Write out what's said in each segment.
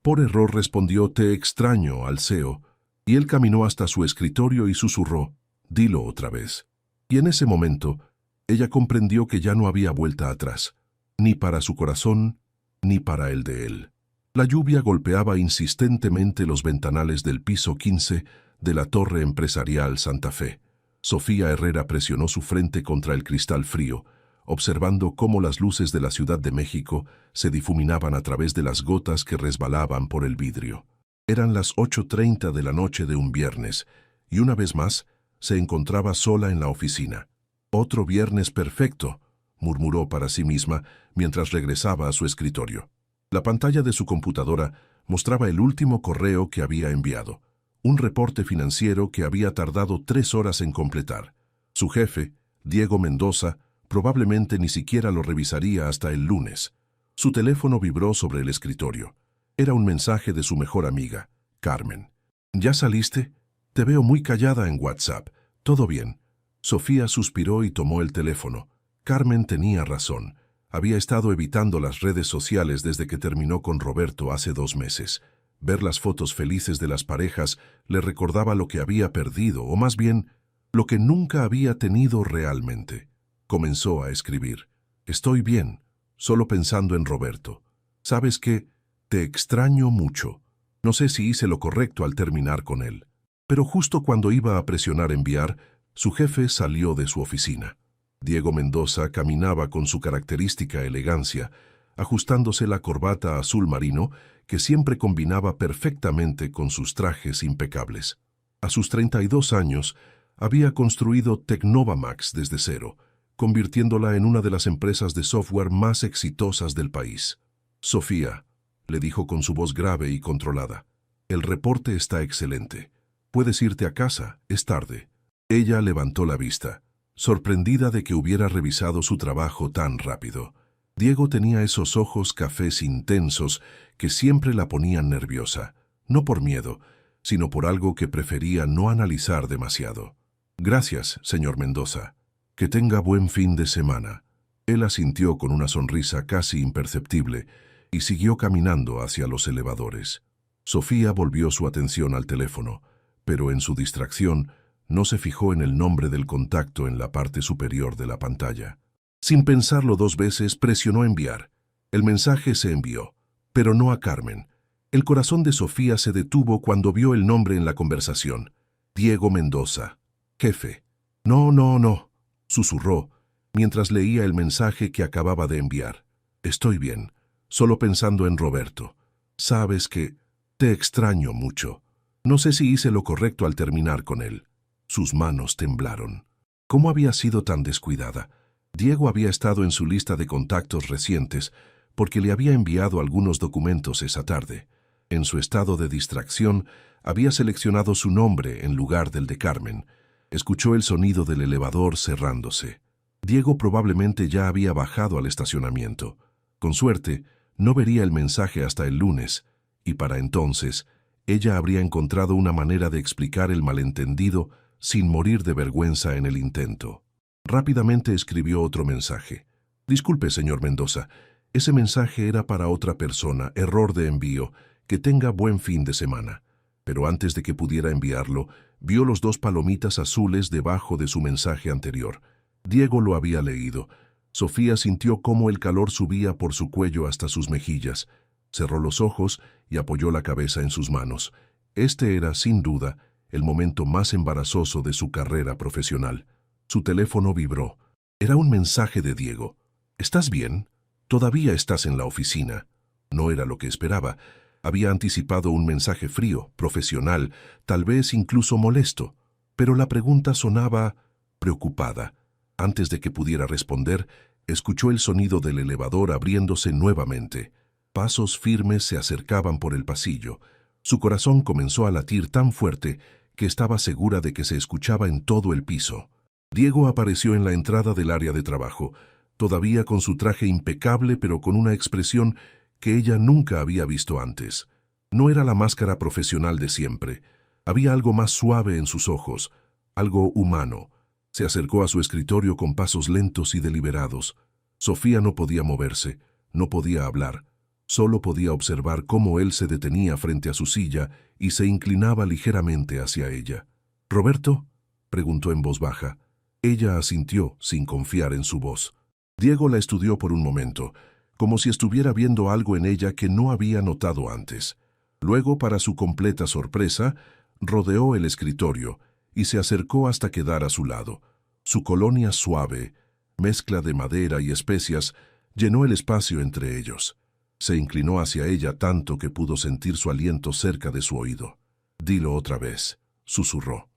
Por error respondió «Te extraño» al CEO, y él caminó hasta su escritorio y susurró «Dilo otra vez». Y en ese momento, ella comprendió que ya no había vuelta atrás, ni para su corazón, ni para el de él. La lluvia golpeaba insistentemente los ventanales del piso 15 de la Torre Empresarial Santa Fe. Sofía Herrera presionó su frente contra el cristal frío, observando cómo las luces de la Ciudad de México se difuminaban a través de las gotas que resbalaban por el vidrio. Eran las 8:30 de la noche de un viernes, y una vez más se encontraba sola en la oficina. «Otro viernes perfecto», murmuró para sí misma mientras regresaba a su escritorio. La pantalla de su computadora mostraba el último correo que había enviado, un reporte financiero que había tardado 3 horas en completar. Su jefe, Diego Mendoza, probablemente ni siquiera lo revisaría hasta el lunes. Su teléfono vibró sobre el escritorio. Era un mensaje de su mejor amiga, Carmen. «¿Ya saliste? Te veo muy callada en WhatsApp. ¿Todo bien?» Sofía suspiró y tomó el teléfono. Carmen tenía razón. Había estado evitando las redes sociales desde que terminó con Roberto hace 2 meses. Ver las fotos felices de las parejas le recordaba lo que había perdido, o más bien, lo que nunca había tenido realmente. Comenzó a escribir. «Estoy bien, solo pensando en Roberto. ¿Sabes qué? Te extraño mucho. No sé si hice lo correcto al terminar con él». Pero justo cuando iba a presionar enviar, su jefe salió de su oficina. Diego Mendoza caminaba con su característica elegancia, ajustándose la corbata azul marino que siempre combinaba perfectamente con sus trajes impecables. A sus 32 años, había construido Tecnovamax desde cero, convirtiéndola en una de las empresas de software más exitosas del país. «Sofía», le dijo con su voz grave y controlada, «el reporte está excelente. Puedes irte a casa, es tarde». Ella levantó la vista, sorprendida de que hubiera revisado su trabajo tan rápido. Diego tenía esos ojos cafés intensos que siempre la ponían nerviosa, no por miedo, sino por algo que prefería no analizar demasiado. «Gracias, señor Mendoza. Que tenga buen fin de semana». Él asintió con una sonrisa casi imperceptible y siguió caminando hacia los elevadores. Sofía volvió su atención al teléfono, pero en su distracción no se fijó en el nombre del contacto en la parte superior de la pantalla. Sin pensarlo 2 veces, presionó enviar. El mensaje se envió, pero no a Carmen. El corazón de Sofía se detuvo cuando vio el nombre en la conversación. «Diego Mendoza, jefe». «No, no, no», susurró, mientras leía el mensaje que acababa de enviar. «Estoy bien, solo pensando en Roberto. Sabes que te extraño mucho. No sé si hice lo correcto al terminar con él». Sus manos temblaron. ¿Cómo había sido tan descuidada? Diego había estado en su lista de contactos recientes porque le había enviado algunos documentos esa tarde. En su estado de distracción, había seleccionado su nombre en lugar del de Carmen. Escuchó el sonido del elevador cerrándose. Diego probablemente ya había bajado al estacionamiento. Con suerte, no vería el mensaje hasta el lunes, y para entonces, ella habría encontrado una manera de explicar el malentendido sin morir de vergüenza en el intento. Rápidamente escribió otro mensaje. «Disculpe, señor Mendoza, ese mensaje era para otra persona, error de envío, que tenga buen fin de semana». Pero antes de que pudiera enviarlo, vio los 2 palomitas azules debajo de su mensaje anterior. Diego lo había leído. Sofía sintió cómo el calor subía por su cuello hasta sus mejillas. Cerró los ojos y apoyó la cabeza en sus manos. Este era, sin duda, el momento más embarazoso de su carrera profesional. Su teléfono vibró. Era un mensaje de Diego. «¿Estás bien? Todavía estás en la oficina». No era lo que esperaba. Había anticipado un mensaje frío, profesional, tal vez incluso molesto. Pero la pregunta sonaba preocupada. Antes de que pudiera responder, escuchó el sonido del elevador abriéndose nuevamente. Pasos firmes se acercaban por el pasillo. Su corazón comenzó a latir tan fuerte que estaba segura de que se escuchaba en todo el piso. Diego apareció en la entrada del área de trabajo, todavía con su traje impecable pero con una expresión que ella nunca había visto antes. No era la máscara profesional de siempre. Había algo más suave en sus ojos, algo humano. Se acercó a su escritorio con pasos lentos y deliberados. Sofía no podía moverse, no podía hablar. Solo podía observar cómo él se detenía frente a su silla y se inclinaba ligeramente hacia ella. «¿Roberto?», preguntó en voz baja. Ella asintió, sin confiar en su voz. Diego la estudió por un momento, como si estuviera viendo algo en ella que no había notado antes. Luego, para su completa sorpresa, rodeó el escritorio y se acercó hasta quedar a su lado. Su colonia suave, mezcla de madera y especias, llenó el espacio entre ellos. Se inclinó hacia ella tanto que pudo sentir su aliento cerca de su oído. «Dilo otra vez», susurró.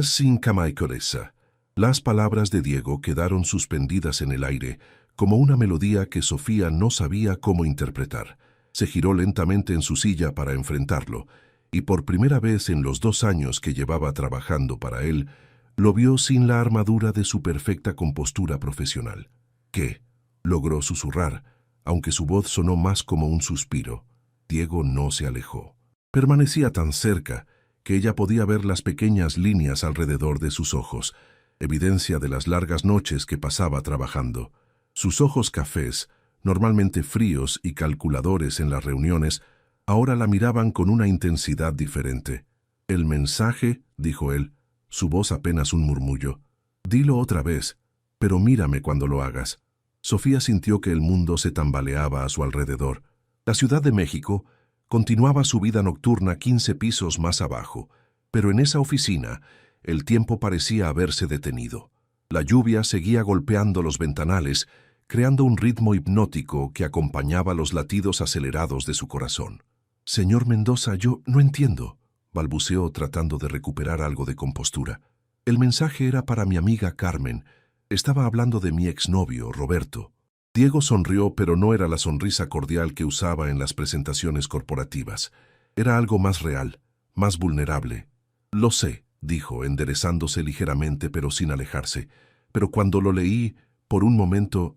«Sin camaicoresa». Las palabras de Diego quedaron suspendidas en el aire, como una melodía que Sofía no sabía cómo interpretar. Se giró lentamente en su silla para enfrentarlo, y por primera vez en los 2 años que llevaba trabajando para él, lo vio sin la armadura de su perfecta compostura profesional. «¿Qué?», logró susurrar, aunque su voz sonó más como un suspiro. Diego no se alejó. Permanecía tan cerca que ella podía ver las pequeñas líneas alrededor de sus ojos, evidencia de las largas noches que pasaba trabajando. Sus ojos cafés, normalmente fríos y calculadores en las reuniones, ahora la miraban con una intensidad diferente. «El mensaje», dijo él, su voz apenas un murmullo. «Dilo otra vez, pero mírame cuando lo hagas». Sofía sintió que el mundo se tambaleaba a su alrededor. La Ciudad de México continuaba su vida nocturna 15 pisos más abajo, pero en esa oficina el tiempo parecía haberse detenido. La lluvia seguía golpeando los ventanales, creando un ritmo hipnótico que acompañaba los latidos acelerados de su corazón. «Señor Mendoza, yo no entiendo», balbuceó tratando de recuperar algo de compostura. «El mensaje era para mi amiga Carmen. Estaba hablando de mi exnovio, Roberto». Diego sonrió, pero no era la sonrisa cordial que usaba en las presentaciones corporativas. Era algo más real, más vulnerable. «Lo sé», dijo, enderezándose ligeramente pero sin alejarse. «Pero cuando lo leí, por un momento,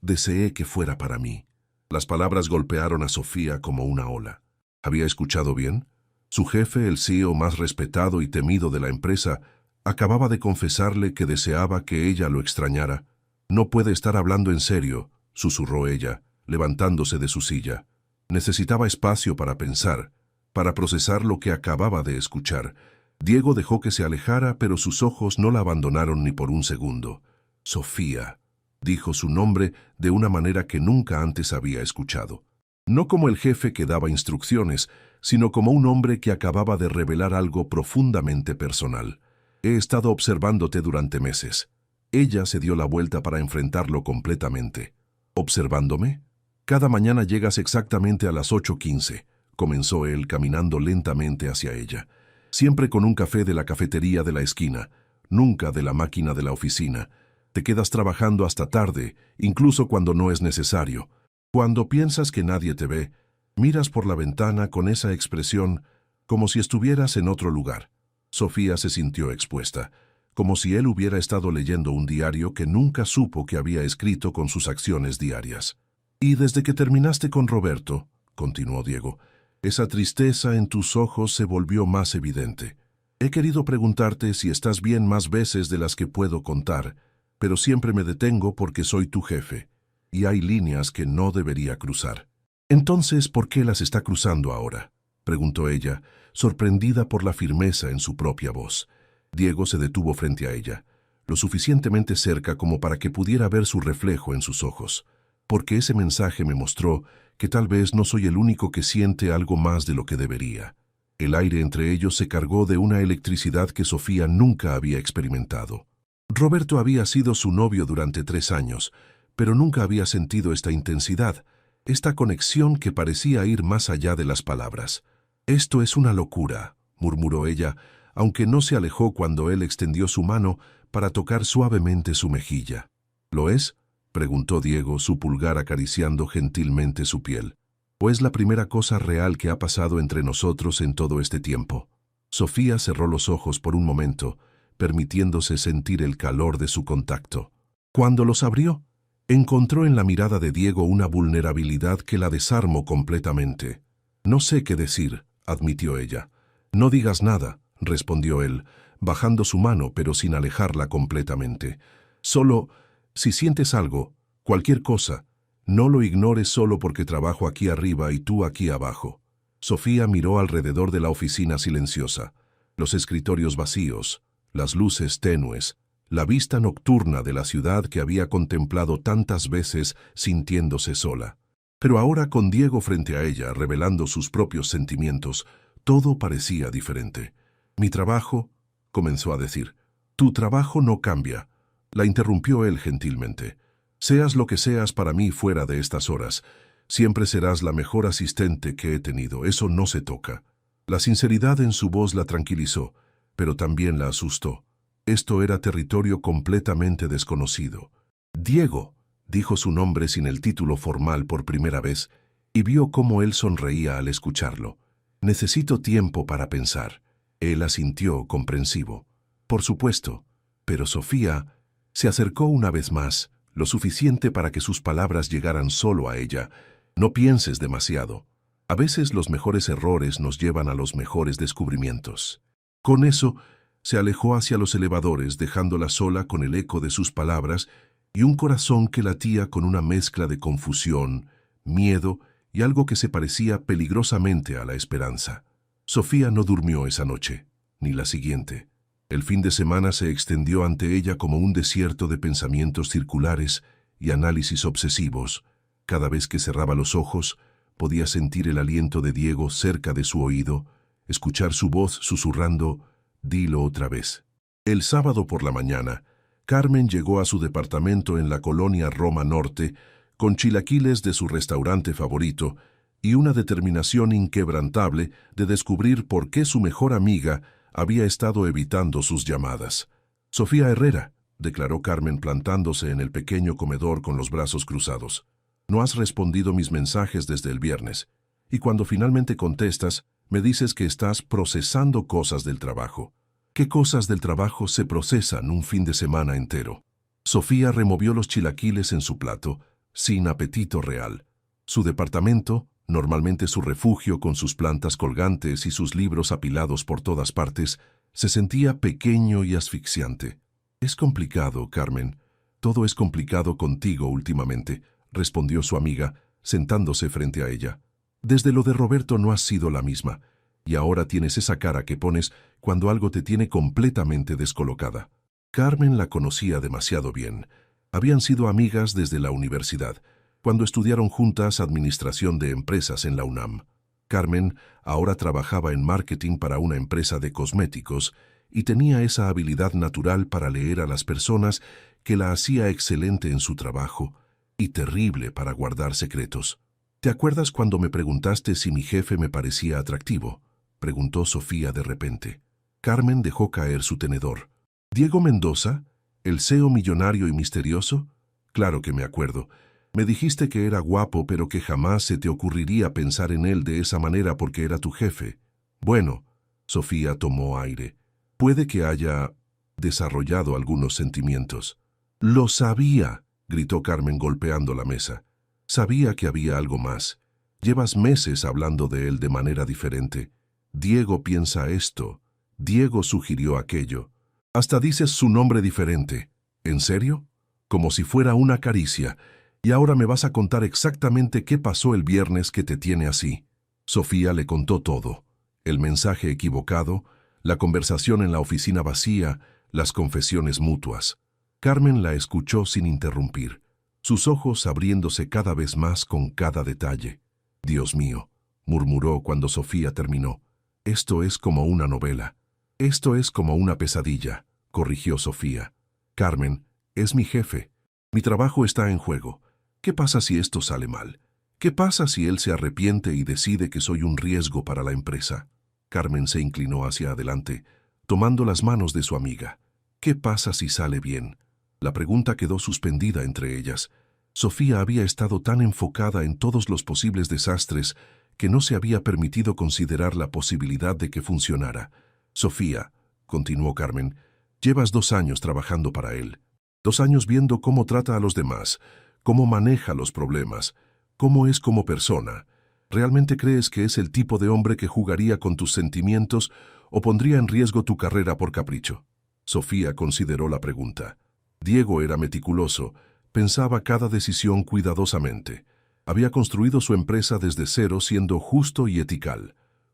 deseé que fuera para mí». Las palabras golpearon a Sofía como una ola. ¿Había escuchado bien? Su jefe, el CEO más respetado y temido de la empresa, acababa de confesarle que deseaba que ella lo extrañara. «No puede estar hablando en serio», susurró ella, levantándose de su silla. Necesitaba espacio para pensar, para procesar lo que acababa de escuchar. Diego dejó que se alejara, pero sus ojos no la abandonaron ni por un segundo. «Sofía», dijo su nombre de una manera que nunca antes había escuchado. No como el jefe que daba instrucciones, sino como un hombre que acababa de revelar algo profundamente personal. «He estado observándote durante meses». Ella se dio la vuelta para enfrentarlo completamente. «¿Observándome? Cada mañana llegas exactamente a las 8:15», comenzó él caminando lentamente hacia ella. «Siempre con un café de la cafetería de la esquina, nunca de la máquina de la oficina. Te quedas trabajando hasta tarde, incluso cuando no es necesario. Cuando piensas que nadie te ve, miras por la ventana con esa expresión como si estuvieras en otro lugar». Sofía se sintió expuesta, como si él hubiera estado leyendo un diario que nunca supo que había escrito con sus acciones diarias. «Y desde que terminaste con Roberto», continuó Diego, «esa tristeza en tus ojos se volvió más evidente. He querido preguntarte si estás bien más veces de las que puedo contar, pero siempre me detengo porque soy tu jefe, y hay líneas que no debería cruzar». «Entonces, ¿por qué las está cruzando ahora?», preguntó ella, sorprendida por la firmeza en su propia voz. Diego se detuvo frente a ella, lo suficientemente cerca como para que pudiera ver su reflejo en sus ojos. «Porque ese mensaje me mostró que tal vez no soy el único que siente algo más de lo que debería». El aire entre ellos se cargó de una electricidad que Sofía nunca había experimentado. Roberto había sido su novio durante 3 años, pero nunca había sentido esta intensidad, esta conexión que parecía ir más allá de las palabras. «Esto es una locura», murmuró ella, aunque no se alejó cuando él extendió su mano para tocar suavemente su mejilla. «¿Lo es?», preguntó Diego, su pulgar acariciando gentilmente su piel. «¿O es la primera cosa real que ha pasado entre nosotros en todo este tiempo?». Sofía cerró los ojos por un momento, permitiéndose sentir el calor de su contacto. Cuando los abrió, encontró en la mirada de Diego una vulnerabilidad que la desarmó completamente. «No sé qué decir», admitió ella. «No digas nada», respondió él, bajando su mano pero sin alejarla completamente. «Solo, si sientes algo, cualquier cosa, No lo ignores solo porque trabajo aquí arriba y tú aquí abajo. Sofía miró alrededor de la oficina silenciosa, los escritorios vacíos, las luces tenues, la vista nocturna de la ciudad que había contemplado tantas veces sintiéndose sola. Pero ahora con Diego frente a ella, revelando sus propios sentimientos, todo parecía diferente. «Mi trabajo», comenzó a decir. «Tu trabajo no cambia», la interrumpió él gentilmente. «Seas lo que seas para mí fuera de estas horas, siempre serás la mejor asistente que he tenido, eso no se toca». La sinceridad en su voz la tranquilizó, pero también la asustó. Esto era territorio completamente desconocido. «Diego», dijo su nombre sin el título formal por primera vez, y vio cómo él sonreía al escucharlo. «Necesito tiempo para pensar». Él asintió comprensivo. «Por supuesto». Pero Sofía se acercó una vez más, lo suficiente para que sus palabras llegaran solo a ella. «No pienses demasiado. A veces los mejores errores nos llevan a los mejores descubrimientos». Con eso, se alejó hacia los elevadores, dejándola sola con el eco de sus palabras y un corazón que latía con una mezcla de confusión, miedo y algo que se parecía peligrosamente a la esperanza. Sofía no durmió esa noche, ni la siguiente. El fin de semana se extendió ante ella como un desierto de pensamientos circulares y análisis obsesivos. Cada vez que cerraba los ojos, podía sentir el aliento de Diego cerca de su oído, escuchar su voz susurrando: «Dilo otra vez». El sábado por la mañana, Carmen llegó a su departamento en la colonia Roma Norte con chilaquiles de su restaurante favorito y una determinación inquebrantable de descubrir por qué su mejor amiga había estado evitando sus llamadas. «Sofía Herrera», declaró Carmen plantándose en el pequeño comedor con los brazos cruzados. «No has respondido mis mensajes desde el viernes, y cuando finalmente contestas, me dices que estás procesando cosas del trabajo». ¿Qué cosas del trabajo se procesan un fin de semana entero? Sofía removió los chilaquiles en su plato, sin apetito real. Su departamento, normalmente su refugio con sus plantas colgantes y sus libros apilados por todas partes, se sentía pequeño y asfixiante. «Es complicado, Carmen. Todo es complicado contigo últimamente», respondió su amiga, sentándose frente a ella. «Desde lo de Roberto no has sido la misma, y ahora tienes esa cara que pones cuando algo te tiene completamente descolocada». Carmen la conocía demasiado bien. Habían sido amigas desde la universidad, cuando estudiaron juntas administración de empresas en la UNAM. Carmen ahora trabajaba en marketing para una empresa de cosméticos y tenía esa habilidad natural para leer a las personas que la hacía excelente en su trabajo y terrible para guardar secretos. «¿Te acuerdas cuando me preguntaste si mi jefe me parecía atractivo?», preguntó Sofía de repente. Carmen dejó caer su tenedor. «¿Diego Mendoza? ¿El CEO millonario y misterioso? Claro que me acuerdo. Me dijiste que era guapo, pero que jamás se te ocurriría pensar en él de esa manera porque era tu jefe». «Bueno», Sofía tomó aire, «puede que haya desarrollado algunos sentimientos». «Lo sabía», gritó Carmen golpeando la mesa. «Sabía que había algo más. Llevas meses hablando de él de manera diferente. Diego piensa esto. Diego sugirió aquello. Hasta dices su nombre diferente. ¿En serio? Como si fuera una caricia. Y ahora me vas a contar exactamente qué pasó el viernes que te tiene así». Sofía le contó todo. El mensaje equivocado, la conversación en la oficina vacía, las confesiones mutuas. Carmen la escuchó sin interrumpir, sus ojos abriéndose cada vez más con cada detalle. «Dios mío», murmuró cuando Sofía terminó. «Esto es como una novela». «Esto es como una pesadilla», corrigió Sofía. «Carmen, es mi jefe. Mi trabajo está en juego. ¿Qué pasa si esto sale mal? ¿Qué pasa si él se arrepiente y decide que soy un riesgo para la empresa?» Carmen se inclinó hacia adelante, tomando las manos de su amiga. «¿Qué pasa si sale bien?» La pregunta quedó suspendida entre ellas. Sofía había estado tan enfocada en todos los posibles desastres que no se había permitido considerar la posibilidad de que funcionara. «Sofía», continuó Carmen, «llevas 2 años trabajando para él. 2 años viendo cómo trata a los demás, cómo maneja los problemas, cómo es como persona. ¿Realmente crees que es el tipo de hombre que jugaría con tus sentimientos o pondría en riesgo tu carrera por capricho?» Sofía consideró la pregunta. Diego era meticuloso, Pensaba cada decisión cuidadosamente. Había construido su empresa desde cero siendo justo y ético.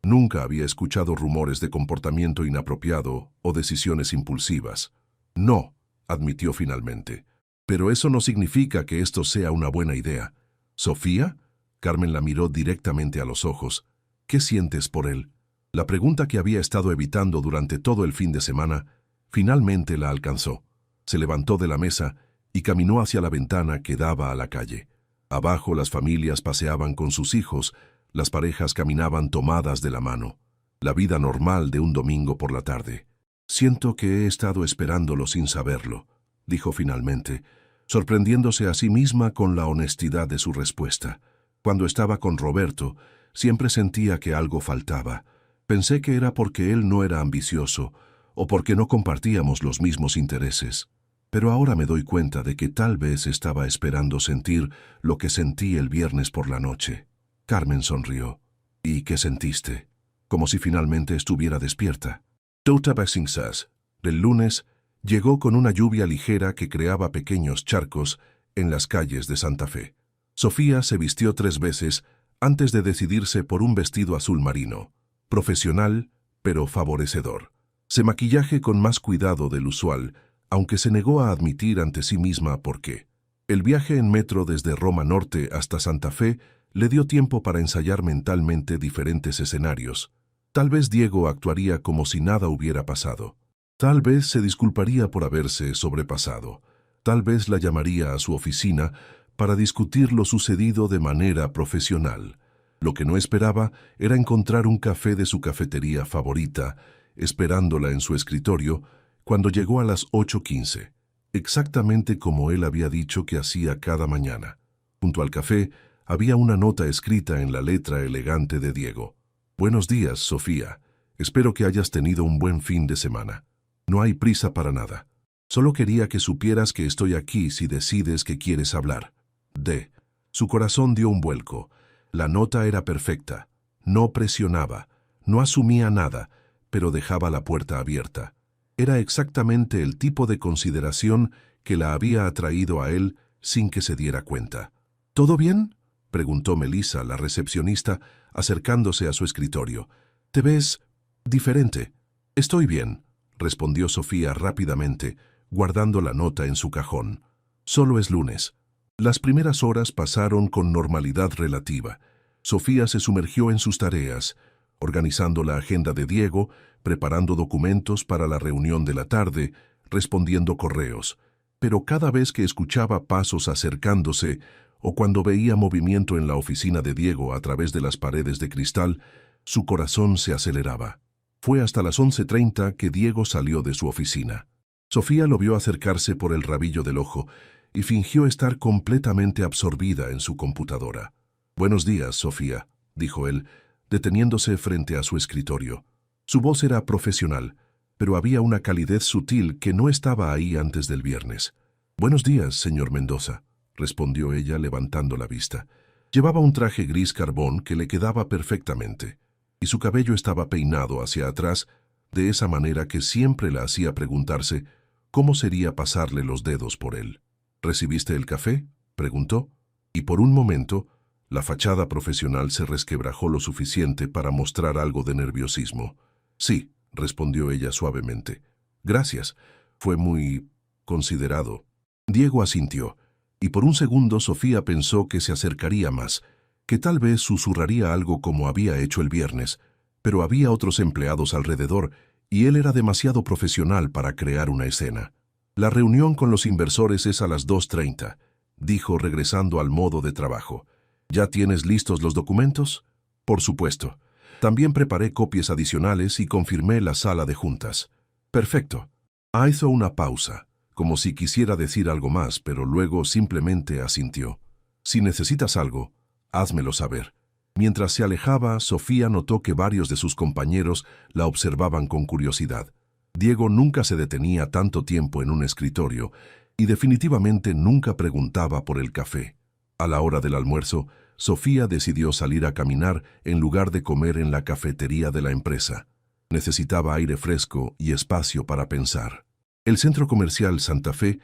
Nunca había escuchado rumores de comportamiento inapropiado o decisiones impulsivas. No, admitió finalmente. Pero eso no significa que esto sea una buena idea. ¿Sofía? Carmen la miró directamente a los ojos. ¿Qué sientes por él? La pregunta que había estado evitando durante todo el fin de semana, finalmente la alcanzó. Se levantó de la mesa y caminó hacia la ventana que daba a la calle. Abajo las familias paseaban con sus hijos, las parejas caminaban tomadas de la mano. La vida normal de un domingo por la tarde. Siento que he estado esperándolo sin saberlo, dijo finalmente, sorprendiéndose a sí misma con la honestidad de su respuesta. Cuando estaba con Roberto, siempre sentía que algo faltaba. Pensé que era porque él no era ambicioso o porque no compartíamos los mismos intereses. Pero ahora me doy cuenta de que tal vez estaba esperando sentir lo que sentí el viernes por la noche. Carmen sonrió. ¿Y qué sentiste? Como si finalmente estuviera despierta. Tota Basingsas, el lunes, llegó con una lluvia ligera que creaba pequeños charcos en las calles de Santa Fe. Sofía se vistió 3 veces antes de decidirse por un vestido azul marino, profesional pero favorecedor. Se maquillaje con más cuidado del usual, aunque se negó a admitir ante sí misma por qué. El viaje en metro desde Roma Norte hasta Santa Fe le dio tiempo para ensayar mentalmente diferentes escenarios. Tal vez Diego actuaría como si nada hubiera pasado. Tal vez se disculparía por haberse sobrepasado. Tal vez la llamaría a su oficina para discutir lo sucedido de manera profesional. Lo que no esperaba era encontrar un café de su cafetería favorita, esperándola en su escritorio, cuando llegó a las 8:15, exactamente como él había dicho que hacía cada mañana. Junto al café había una nota escrita en la letra elegante de Diego. Buenos días, Sofía. Espero que hayas tenido un buen fin de semana. No hay prisa para nada. Solo quería que supieras que estoy aquí si decides que quieres hablar. D. Su corazón dio un vuelco. La nota era perfecta. No presionaba, no asumía nada, pero dejaba la puerta abierta. Era exactamente el tipo de consideración que la había atraído a él sin que se diera cuenta. ¿Todo bien?, preguntó Melissa, la recepcionista, acercándose a su escritorio. «Te ves diferente». «Estoy bien», respondió Sofía rápidamente, guardando la nota en su cajón. «Solo es lunes». Las primeras horas pasaron con normalidad relativa. Sofía se sumergió en sus tareas, organizando la agenda de Diego, preparando documentos para la reunión de la tarde, respondiendo correos. Pero cada vez que escuchaba pasos acercándose o cuando veía movimiento en la oficina de Diego a través de las paredes de cristal, su corazón se aceleraba. Fue hasta las 11:30 que Diego salió de su oficina. Sofía lo vio acercarse por el rabillo del ojo y fingió estar completamente absorbida en su computadora. «Buenos días, Sofía», dijo él, deteniéndose frente a su escritorio. Su voz era profesional, pero había una calidez sutil que no estaba ahí antes del viernes. «Buenos días, señor Mendoza», respondió ella levantando la vista. Llevaba un traje gris carbón que le quedaba perfectamente, y su cabello estaba peinado hacia atrás de esa manera que siempre la hacía preguntarse cómo sería pasarle los dedos por él. «¿Recibiste el café?», preguntó, y por un momento la fachada profesional se resquebrajó lo suficiente para mostrar algo de nerviosismo. «Sí», respondió ella suavemente. «Gracias. Fue muy considerado». Diego asintió, y por un segundo Sofía pensó que se acercaría más, que tal vez susurraría algo como había hecho el viernes, pero había otros empleados alrededor y él era demasiado profesional para crear una escena. «La reunión con los inversores es a las 2:30», dijo regresando al modo de trabajo. «¿Ya tienes listos los documentos?» «Por supuesto. También preparé copias adicionales y confirmé la sala de juntas». «Perfecto». Hizo una pausa, como si quisiera decir algo más, pero luego simplemente asintió. «Si necesitas algo, házmelo saber». Mientras se alejaba, Sofía notó que varios de sus compañeros la observaban con curiosidad. Diego nunca se detenía tanto tiempo en un escritorio y definitivamente nunca preguntaba por el café. A la hora del almuerzo, Sofía decidió salir a caminar en lugar de comer en la cafetería de la empresa. Necesitaba aire fresco y espacio para pensar. El centro comercial Santa Fe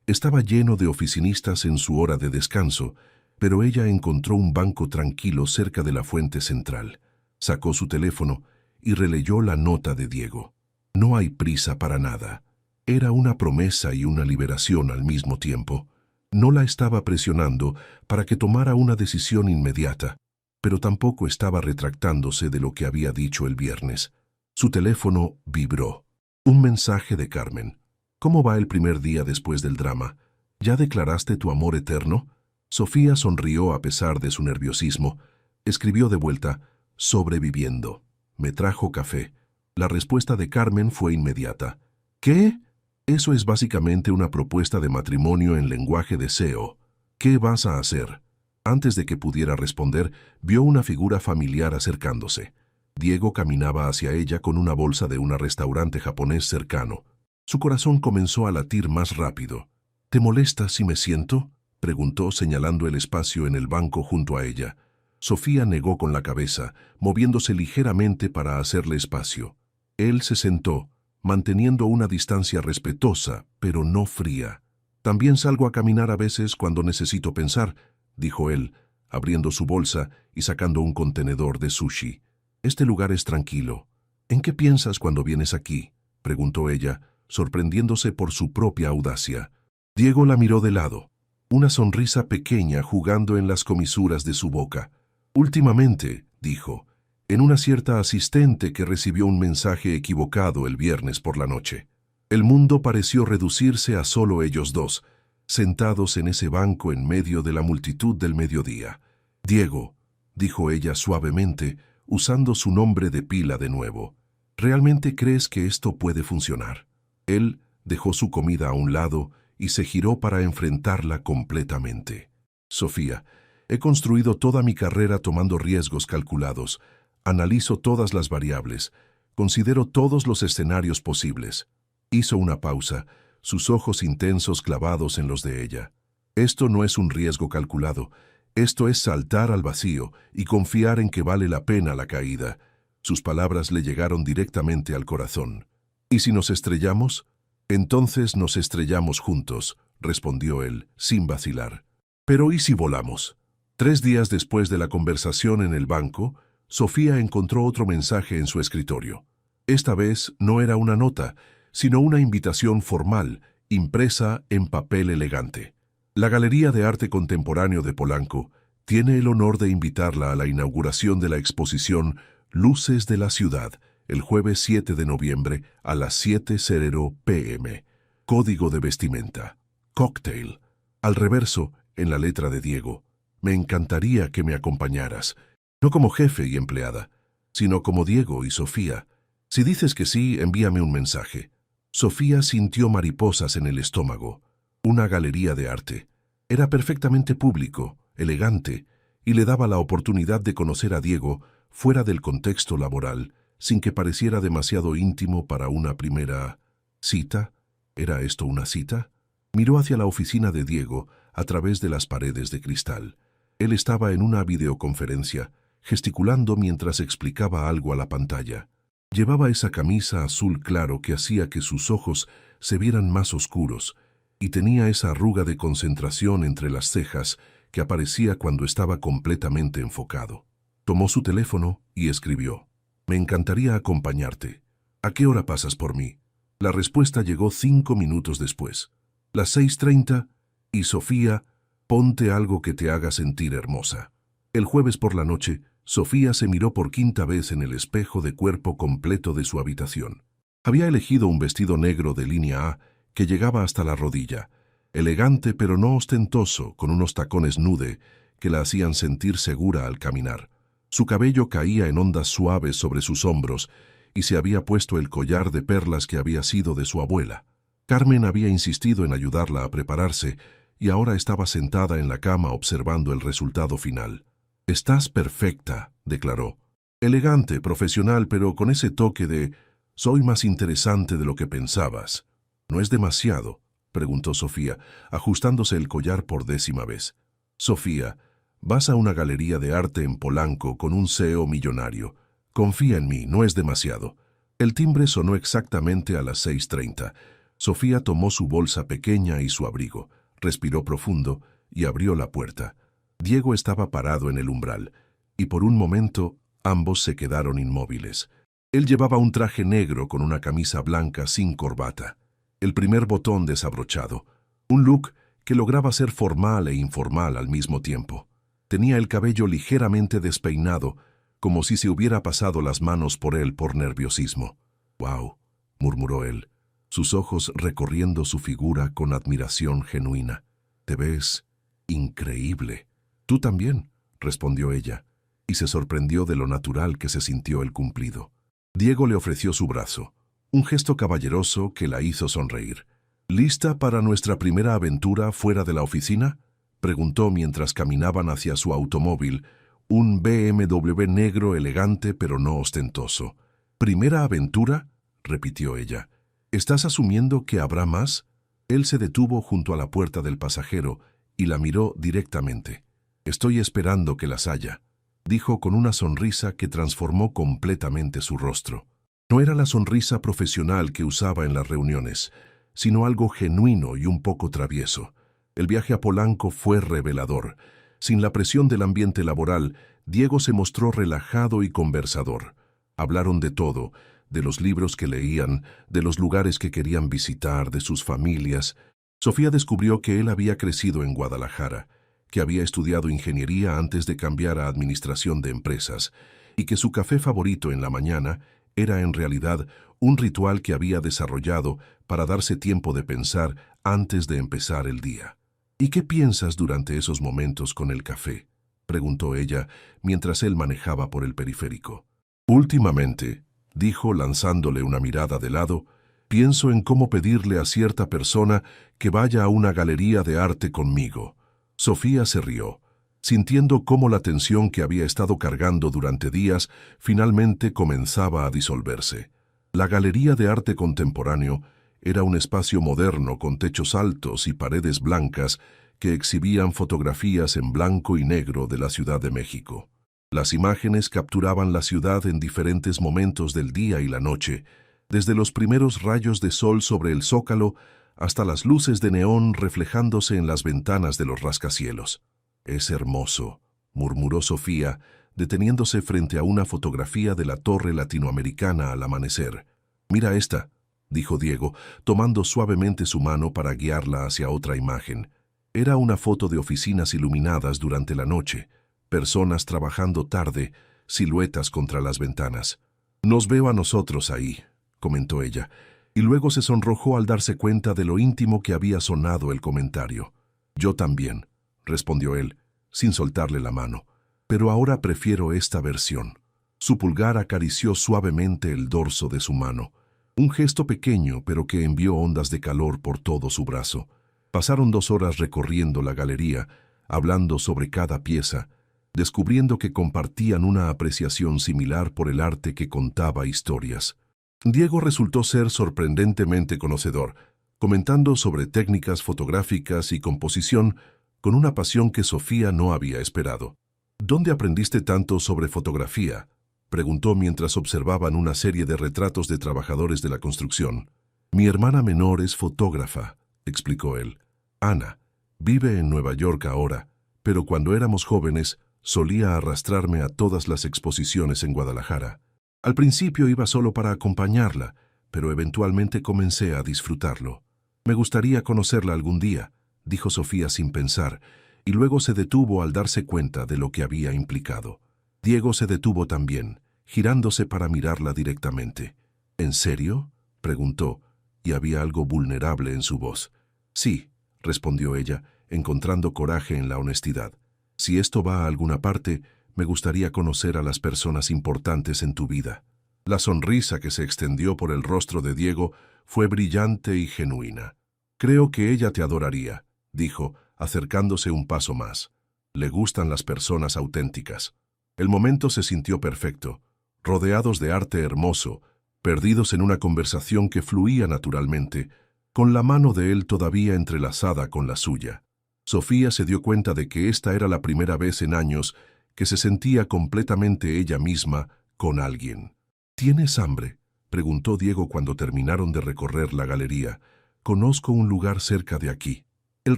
Estaba lleno de oficinistas en su hora de descanso, pero ella encontró un banco tranquilo cerca de la fuente central. Sacó su teléfono y releyó la nota de Diego. No hay prisa para nada. Era una promesa y una liberación al mismo tiempo. No la estaba presionando para que tomara una decisión inmediata, pero tampoco estaba retractándose de lo que había dicho el viernes. Su teléfono vibró. Un mensaje de Carmen. ¿Cómo va el primer día después del drama? ¿Ya declaraste tu amor eterno? Sofía sonrió a pesar de su nerviosismo. Escribió de vuelta, sobreviviendo. Me trajo café. La respuesta de Carmen fue inmediata. ¿Qué? Eso es básicamente una propuesta de matrimonio en lenguaje de SEO. ¿Qué vas a hacer? Antes de que pudiera responder, vio una figura familiar acercándose. Diego caminaba hacia ella con una bolsa de un restaurante japonés cercano. Su corazón comenzó a latir más rápido. ¿Te molesta si me siento?, preguntó señalando el espacio en el banco junto a ella. Sofía negó con la cabeza, moviéndose ligeramente para hacerle espacio. Él se sentó, manteniendo una distancia respetuosa, pero no fría. También salgo a caminar a veces cuando necesito pensar, dijo él, abriendo su bolsa y sacando un contenedor de sushi. Este lugar es tranquilo. ¿En qué piensas cuando vienes aquí?, preguntó ella, sorprendiéndose por su propia audacia. Diego la miró de lado, una sonrisa pequeña jugando en las comisuras de su boca. Últimamente, dijo, en una cierta asistente que recibió un mensaje equivocado el viernes por la noche. El mundo pareció reducirse a solo ellos dos, sentados en ese banco en medio de la multitud del mediodía. Diego, dijo ella suavemente, usando su nombre de pila de nuevo, ¿realmente crees que esto puede funcionar? Él dejó su comida a un lado y se giró para enfrentarla completamente. Sofía, he construido toda mi carrera tomando riesgos calculados. Analizo todas las variables. Considero todos los escenarios posibles. Hizo una pausa, sus ojos intensos clavados en los de ella. Esto no es un riesgo calculado. Esto es saltar al vacío y confiar en que vale la pena la caída. Sus palabras le llegaron directamente al corazón. ¿Y si nos estrellamos? Entonces nos estrellamos juntos, respondió él, sin vacilar. Pero ¿y si volamos? 3 días después de la conversación en el banco, Sofía encontró otro mensaje en su escritorio. Esta vez no era una nota, sino una invitación formal, impresa en papel elegante. La Galería de Arte Contemporáneo de Polanco tiene el honor de invitarla a la inauguración de la exposición Luces de la Ciudad, el jueves 7 de noviembre a las 7:00 p.m. Código de vestimenta. Cocktail. Al reverso, en la letra de Diego, me encantaría que me acompañaras, no como jefe y empleada, sino como Diego y Sofía. Si dices que sí, envíame un mensaje. Sofía sintió mariposas en el estómago. Una galería de arte. Era perfectamente público, elegante, y le daba la oportunidad de conocer a Diego fuera del contexto laboral, sin que pareciera demasiado íntimo para una primera cita. ¿Era esto una cita? Miró hacia la oficina de Diego a través de las paredes de cristal. Él estaba en una videoconferencia, gesticulando mientras explicaba algo a la pantalla. Llevaba esa camisa azul claro que hacía que sus ojos se vieran más oscuros, y tenía esa arruga de concentración entre las cejas que aparecía cuando estaba completamente enfocado. Tomó su teléfono y escribió: «Me encantaría acompañarte. ¿A qué hora pasas por mí?». La respuesta llegó 5 minutos después. Las 6:30, y Sofía, ponte algo que te haga sentir hermosa. El jueves por la noche, Sofía se miró por 5ª vez en el espejo de cuerpo completo de su habitación. Había elegido un vestido negro de línea A que llegaba hasta la rodilla, elegante pero no ostentoso, con unos tacones nude que la hacían sentir segura al caminar. Su cabello caía en ondas suaves sobre sus hombros y se había puesto el collar de perlas que había sido de su abuela. Carmen había insistido en ayudarla a prepararse y ahora estaba sentada en la cama observando el resultado final. «Estás perfecta», declaró. «Elegante, profesional, pero con ese toque de soy más interesante de lo que pensabas». «¿No es demasiado?», preguntó Sofía, ajustándose el collar por 10ª vez. «Sofía, vas a una galería de arte en Polanco con un CEO millonario. Confía en mí, no es demasiado». El timbre sonó exactamente a las 6:30. Sofía tomó su bolsa pequeña y su abrigo, respiró profundo y abrió la puerta. Diego estaba parado en el umbral, y por un momento ambos se quedaron inmóviles. Él llevaba un traje negro con una camisa blanca sin corbata, el primer botón desabrochado, un look que lograba ser formal e informal al mismo tiempo. Tenía el cabello ligeramente despeinado, como si se hubiera pasado las manos por él por nerviosismo. «Wow», murmuró él, sus ojos recorriendo su figura con admiración genuina. «Te ves increíble». «Tú también», respondió ella, y se sorprendió de lo natural que se sintió el cumplido. Diego le ofreció su brazo, un gesto caballeroso que la hizo sonreír. «¿Lista para nuestra primera aventura fuera de la oficina?», preguntó mientras caminaban hacia su automóvil, un BMW negro elegante pero no ostentoso. «¿Primera aventura?», repitió ella. «¿Estás asumiendo que habrá más?». Él se detuvo junto a la puerta del pasajero y la miró directamente. «Estoy esperando que las haya», dijo con una sonrisa que transformó completamente su rostro. No era la sonrisa profesional que usaba en las reuniones, sino algo genuino y un poco travieso. El viaje a Polanco fue revelador. Sin la presión del ambiente laboral, Diego se mostró relajado y conversador. Hablaron de todo, de los libros que leían, de los lugares que querían visitar, de sus familias. Sofía descubrió que él había crecido en Guadalajara, que había estudiado ingeniería antes de cambiar a administración de empresas, y que su café favorito en la mañana era en realidad un ritual que había desarrollado para darse tiempo de pensar antes de empezar el día. «¿Y qué piensas durante esos momentos con el café?», preguntó ella mientras él manejaba por el periférico. «Últimamente», dijo lanzándole una mirada de lado, «pienso en cómo pedirle a cierta persona que vaya a una galería de arte conmigo». Sofía se rió, sintiendo cómo la tensión que había estado cargando durante días finalmente comenzaba a disolverse. La Galería de Arte Contemporáneo era un espacio moderno con techos altos y paredes blancas que exhibían fotografías en blanco y negro de la Ciudad de México. Las imágenes capturaban la ciudad en diferentes momentos del día y la noche, desde los primeros rayos de sol sobre el zócalo hasta las luces de neón reflejándose en las ventanas de los rascacielos. «Es hermoso», murmuró Sofía, deteniéndose frente a una fotografía de la torre latinoamericana al amanecer. «Mira esta», dijo Diego, tomando suavemente su mano para guiarla hacia otra imagen. Era una foto de oficinas iluminadas durante la noche, personas trabajando tarde, siluetas contra las ventanas. «Nos veo a nosotros ahí», comentó ella, y luego se sonrojó al darse cuenta de lo íntimo que había sonado el comentario. «Yo también», respondió él, sin soltarle la mano, «pero ahora prefiero esta versión». Su pulgar acarició suavemente el dorso de su mano, un gesto pequeño pero que envió ondas de calor por todo su brazo. Pasaron 2 horas recorriendo la galería, hablando sobre cada pieza, descubriendo que compartían una apreciación similar por el arte que contaba historias. Diego resultó ser sorprendentemente conocedor, comentando sobre técnicas fotográficas y composición con una pasión que Sofía no había esperado. «¿Dónde aprendiste tanto sobre fotografía?», preguntó mientras observaban una serie de retratos de trabajadores de la construcción. «Mi hermana menor es fotógrafa», explicó él. «Ana. Vive en Nueva York ahora, pero cuando éramos jóvenes solía arrastrarme a todas las exposiciones en Guadalajara. Al principio iba solo para acompañarla, pero eventualmente comencé a disfrutarlo. Me gustaría conocerla algún día», dijo Sofía sin pensar, y luego se detuvo al darse cuenta de lo que había implicado. Diego se detuvo también, girándose para mirarla directamente. «¿En serio?», preguntó, y había algo vulnerable en su voz. «Sí», respondió ella, encontrando coraje en la honestidad. «Si esto va a alguna parte, me gustaría conocer a las personas importantes en tu vida». La sonrisa que se extendió por el rostro de Diego fue brillante y genuina. «Creo que ella te adoraría», dijo, acercándose un paso más. «Le gustan las personas auténticas». El momento se sintió perfecto, rodeados de arte hermoso, perdidos en una conversación que fluía naturalmente, con la mano de él todavía entrelazada con la suya. Sofía se dio cuenta de que esta era la primera vez en años que se sentía completamente ella misma con alguien. «¿Tienes hambre?», preguntó Diego cuando terminaron de recorrer la galería. conozco un lugar cerca de aquí. El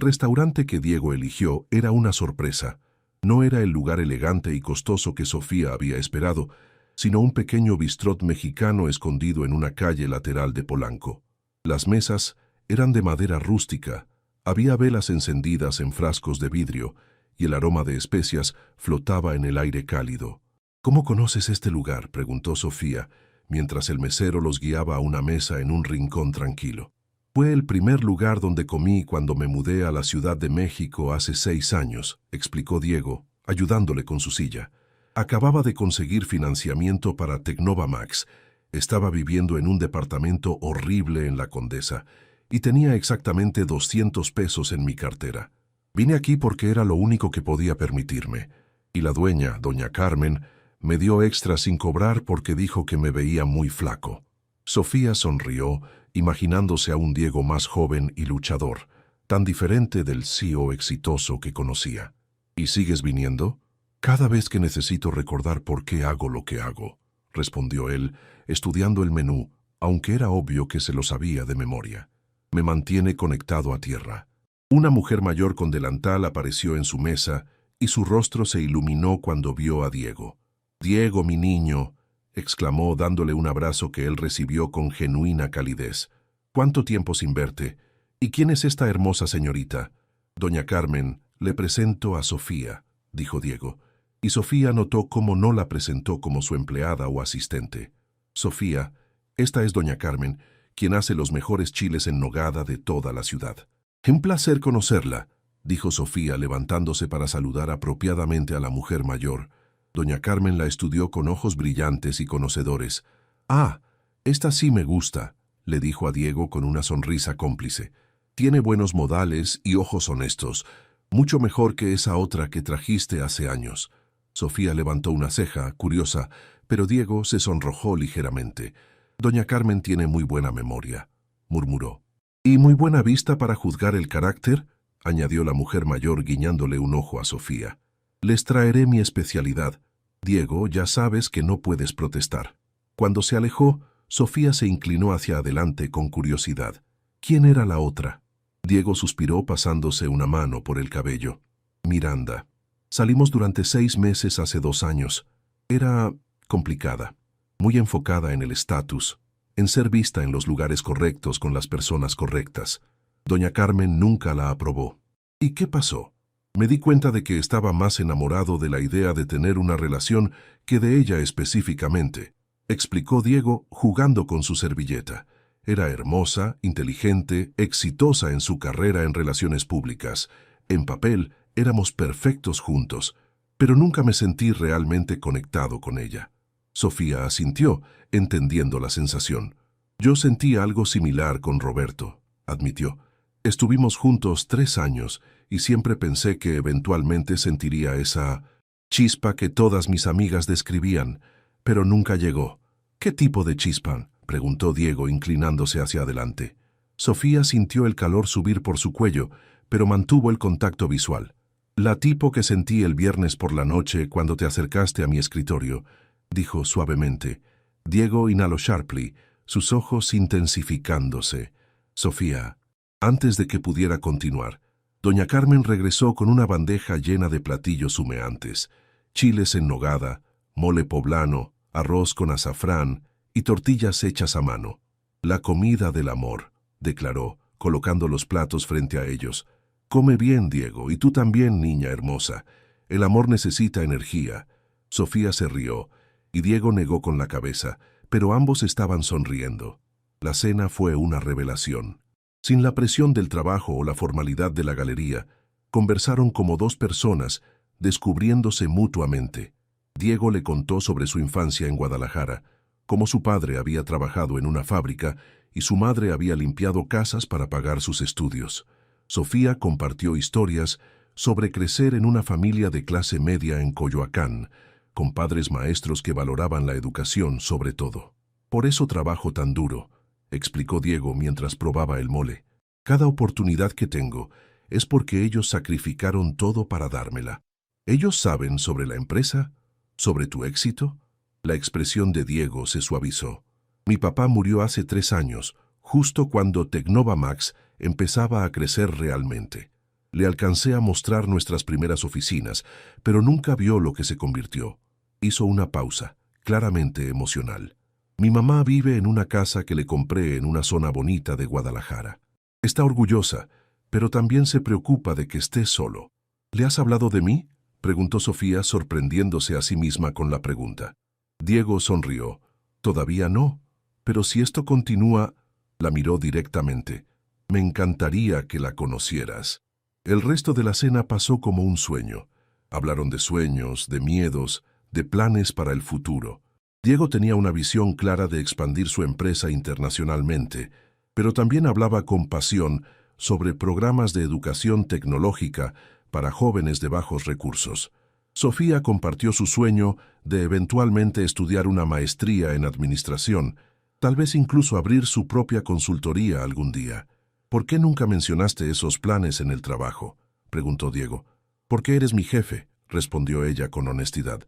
restaurante que Diego eligió era una sorpresa. No era el lugar elegante y costoso que Sofía había esperado, sino un pequeño bistrot mexicano escondido en una calle lateral de Polanco. Las mesas eran de madera rústica, había velas encendidas en frascos de vidrio y el aroma de especias flotaba en el aire cálido. ¿Cómo conoces este lugar?, preguntó Sofía, mientras el mesero los guiaba a una mesa en un rincón tranquilo. Fue el primer lugar donde comí cuando me mudé a la Ciudad de México hace 6 años, explicó Diego, ayudándole con su silla. Acababa de conseguir financiamiento para Tecnovamax. Estaba viviendo en un departamento horrible en La Condesa y tenía exactamente 200 pesos en mi cartera. Vine aquí porque era lo único que podía permitirme, y la dueña, doña Carmen, me dio extra sin cobrar porque dijo que me veía muy flaco. Sofía sonrió, imaginándose a un Diego más joven y luchador, tan diferente del CEO exitoso que conocía. ¿Y sigues viniendo? Cada vez que necesito recordar por qué hago lo que hago, respondió él, estudiando el menú, aunque era obvio que se lo sabía de memoria. Me mantiene conectado a tierra. Una mujer mayor con delantal apareció en su mesa y su rostro se iluminó cuando vio a Diego. «Diego, mi niño», exclamó dándole un abrazo que él recibió con genuina calidez. «¿Cuánto tiempo sin verte? ¿Y quién es esta hermosa señorita?» «Doña Carmen, le presento a Sofía», dijo Diego, y Sofía notó cómo no la presentó como su empleada o asistente. «Sofía, esta es doña Carmen, quien hace los mejores chiles en nogada de toda la ciudad». «Un placer conocerla», dijo Sofía levantándose para saludar apropiadamente a la mujer mayor. Doña Carmen la estudió con ojos brillantes y conocedores. «Ah, esta sí me gusta», le dijo a Diego con una sonrisa cómplice. «Tiene buenos modales y ojos honestos, mucho mejor que esa otra que trajiste hace años». Sofía levantó una ceja, curiosa, pero Diego se sonrojó ligeramente. «Doña Carmen tiene muy buena memoria», murmuró. «¿Y muy buena vista para juzgar el carácter?», añadió la mujer mayor guiñándole un ojo a Sofía. «Les traeré mi especialidad. Diego, ya sabes que no puedes protestar». Cuando se alejó, Sofía se inclinó hacia adelante con curiosidad. ¿Quién era la otra? Diego suspiró pasándose una mano por el cabello. «Miranda. Salimos durante 6 meses hace 2 años. Era complicada, muy enfocada en el estatus, en ser vista en los lugares correctos con las personas correctas. Doña Carmen nunca la aprobó. ¿Y qué pasó? Me di cuenta de que estaba más enamorado de la idea de tener una relación que de ella específicamente», explicó Diego jugando con su servilleta. Era hermosa, inteligente, exitosa en su carrera en relaciones públicas. En papel, éramos perfectos juntos, pero nunca me sentí realmente conectado con ella. Sofía asintió, entendiendo la sensación. «Yo sentí algo similar con Roberto», admitió. «Estuvimos juntos 3 años y siempre pensé que eventualmente sentiría esa chispa que todas mis amigas describían, pero nunca llegó». «¿Qué tipo de chispa?», preguntó Diego inclinándose hacia adelante. Sofía sintió el calor subir por su cuello, pero mantuvo el contacto visual. «La tipo que sentí el viernes por la noche cuando te acercaste a mi escritorio», dijo suavemente. Diego inhaló sharply, sus ojos intensificándose. «Sofía». Antes de que pudiera continuar, doña Carmen regresó con una bandeja llena de platillos humeantes, chiles en nogada, mole poblano, arroz con azafrán y tortillas hechas a mano. «La comida del amor», declaró, colocando los platos frente a ellos. «Come bien, Diego, y tú también, niña hermosa. El amor necesita energía». Sofía se rió, y Diego negó con la cabeza, pero ambos estaban sonriendo. La cena fue una revelación. Sin la presión del trabajo o la formalidad de la galería, conversaron como 2 personas, descubriéndose mutuamente. Diego le contó sobre su infancia en Guadalajara, cómo su padre había trabajado en una fábrica y su madre había limpiado casas para pagar sus estudios. Sofía compartió historias sobre crecer en una familia de clase media en Coyoacán, con padres maestros que valoraban la educación sobre todo. «Por eso trabajo tan duro», explicó Diego mientras probaba el mole. «Cada oportunidad que tengo es porque ellos sacrificaron todo para dármela. ¿Ellos saben sobre la empresa? ¿Sobre tu éxito?». La expresión de Diego se suavizó. «Mi papá murió hace 3 años, justo cuando Tecnovamax empezaba a crecer realmente. Le alcancé a mostrar nuestras primeras oficinas, pero nunca vio lo que se convirtió. Hizo una pausa, claramente emocional. Mi mamá vive en una casa que le compré en una zona bonita de Guadalajara. Está orgullosa, pero también se preocupa de que esté solo. ¿Le has hablado de mí?, preguntó Sofía, sorprendiéndose a sí misma con la pregunta. Diego sonrió. Todavía no, pero si esto continúa, la miró directamente. Me encantaría que la conocieras. El resto de la cena pasó como un sueño. Hablaron de sueños, de miedos, de planes para el futuro. Diego tenía una visión clara de expandir su empresa internacionalmente, pero también hablaba con pasión sobre programas de educación tecnológica para jóvenes de bajos recursos. Sofía compartió su sueño de eventualmente estudiar una maestría en administración, tal vez incluso abrir su propia consultoría algún día. ¿Por qué nunca mencionaste esos planes en el trabajo?, preguntó Diego. «Porque eres mi jefe», respondió ella con honestidad.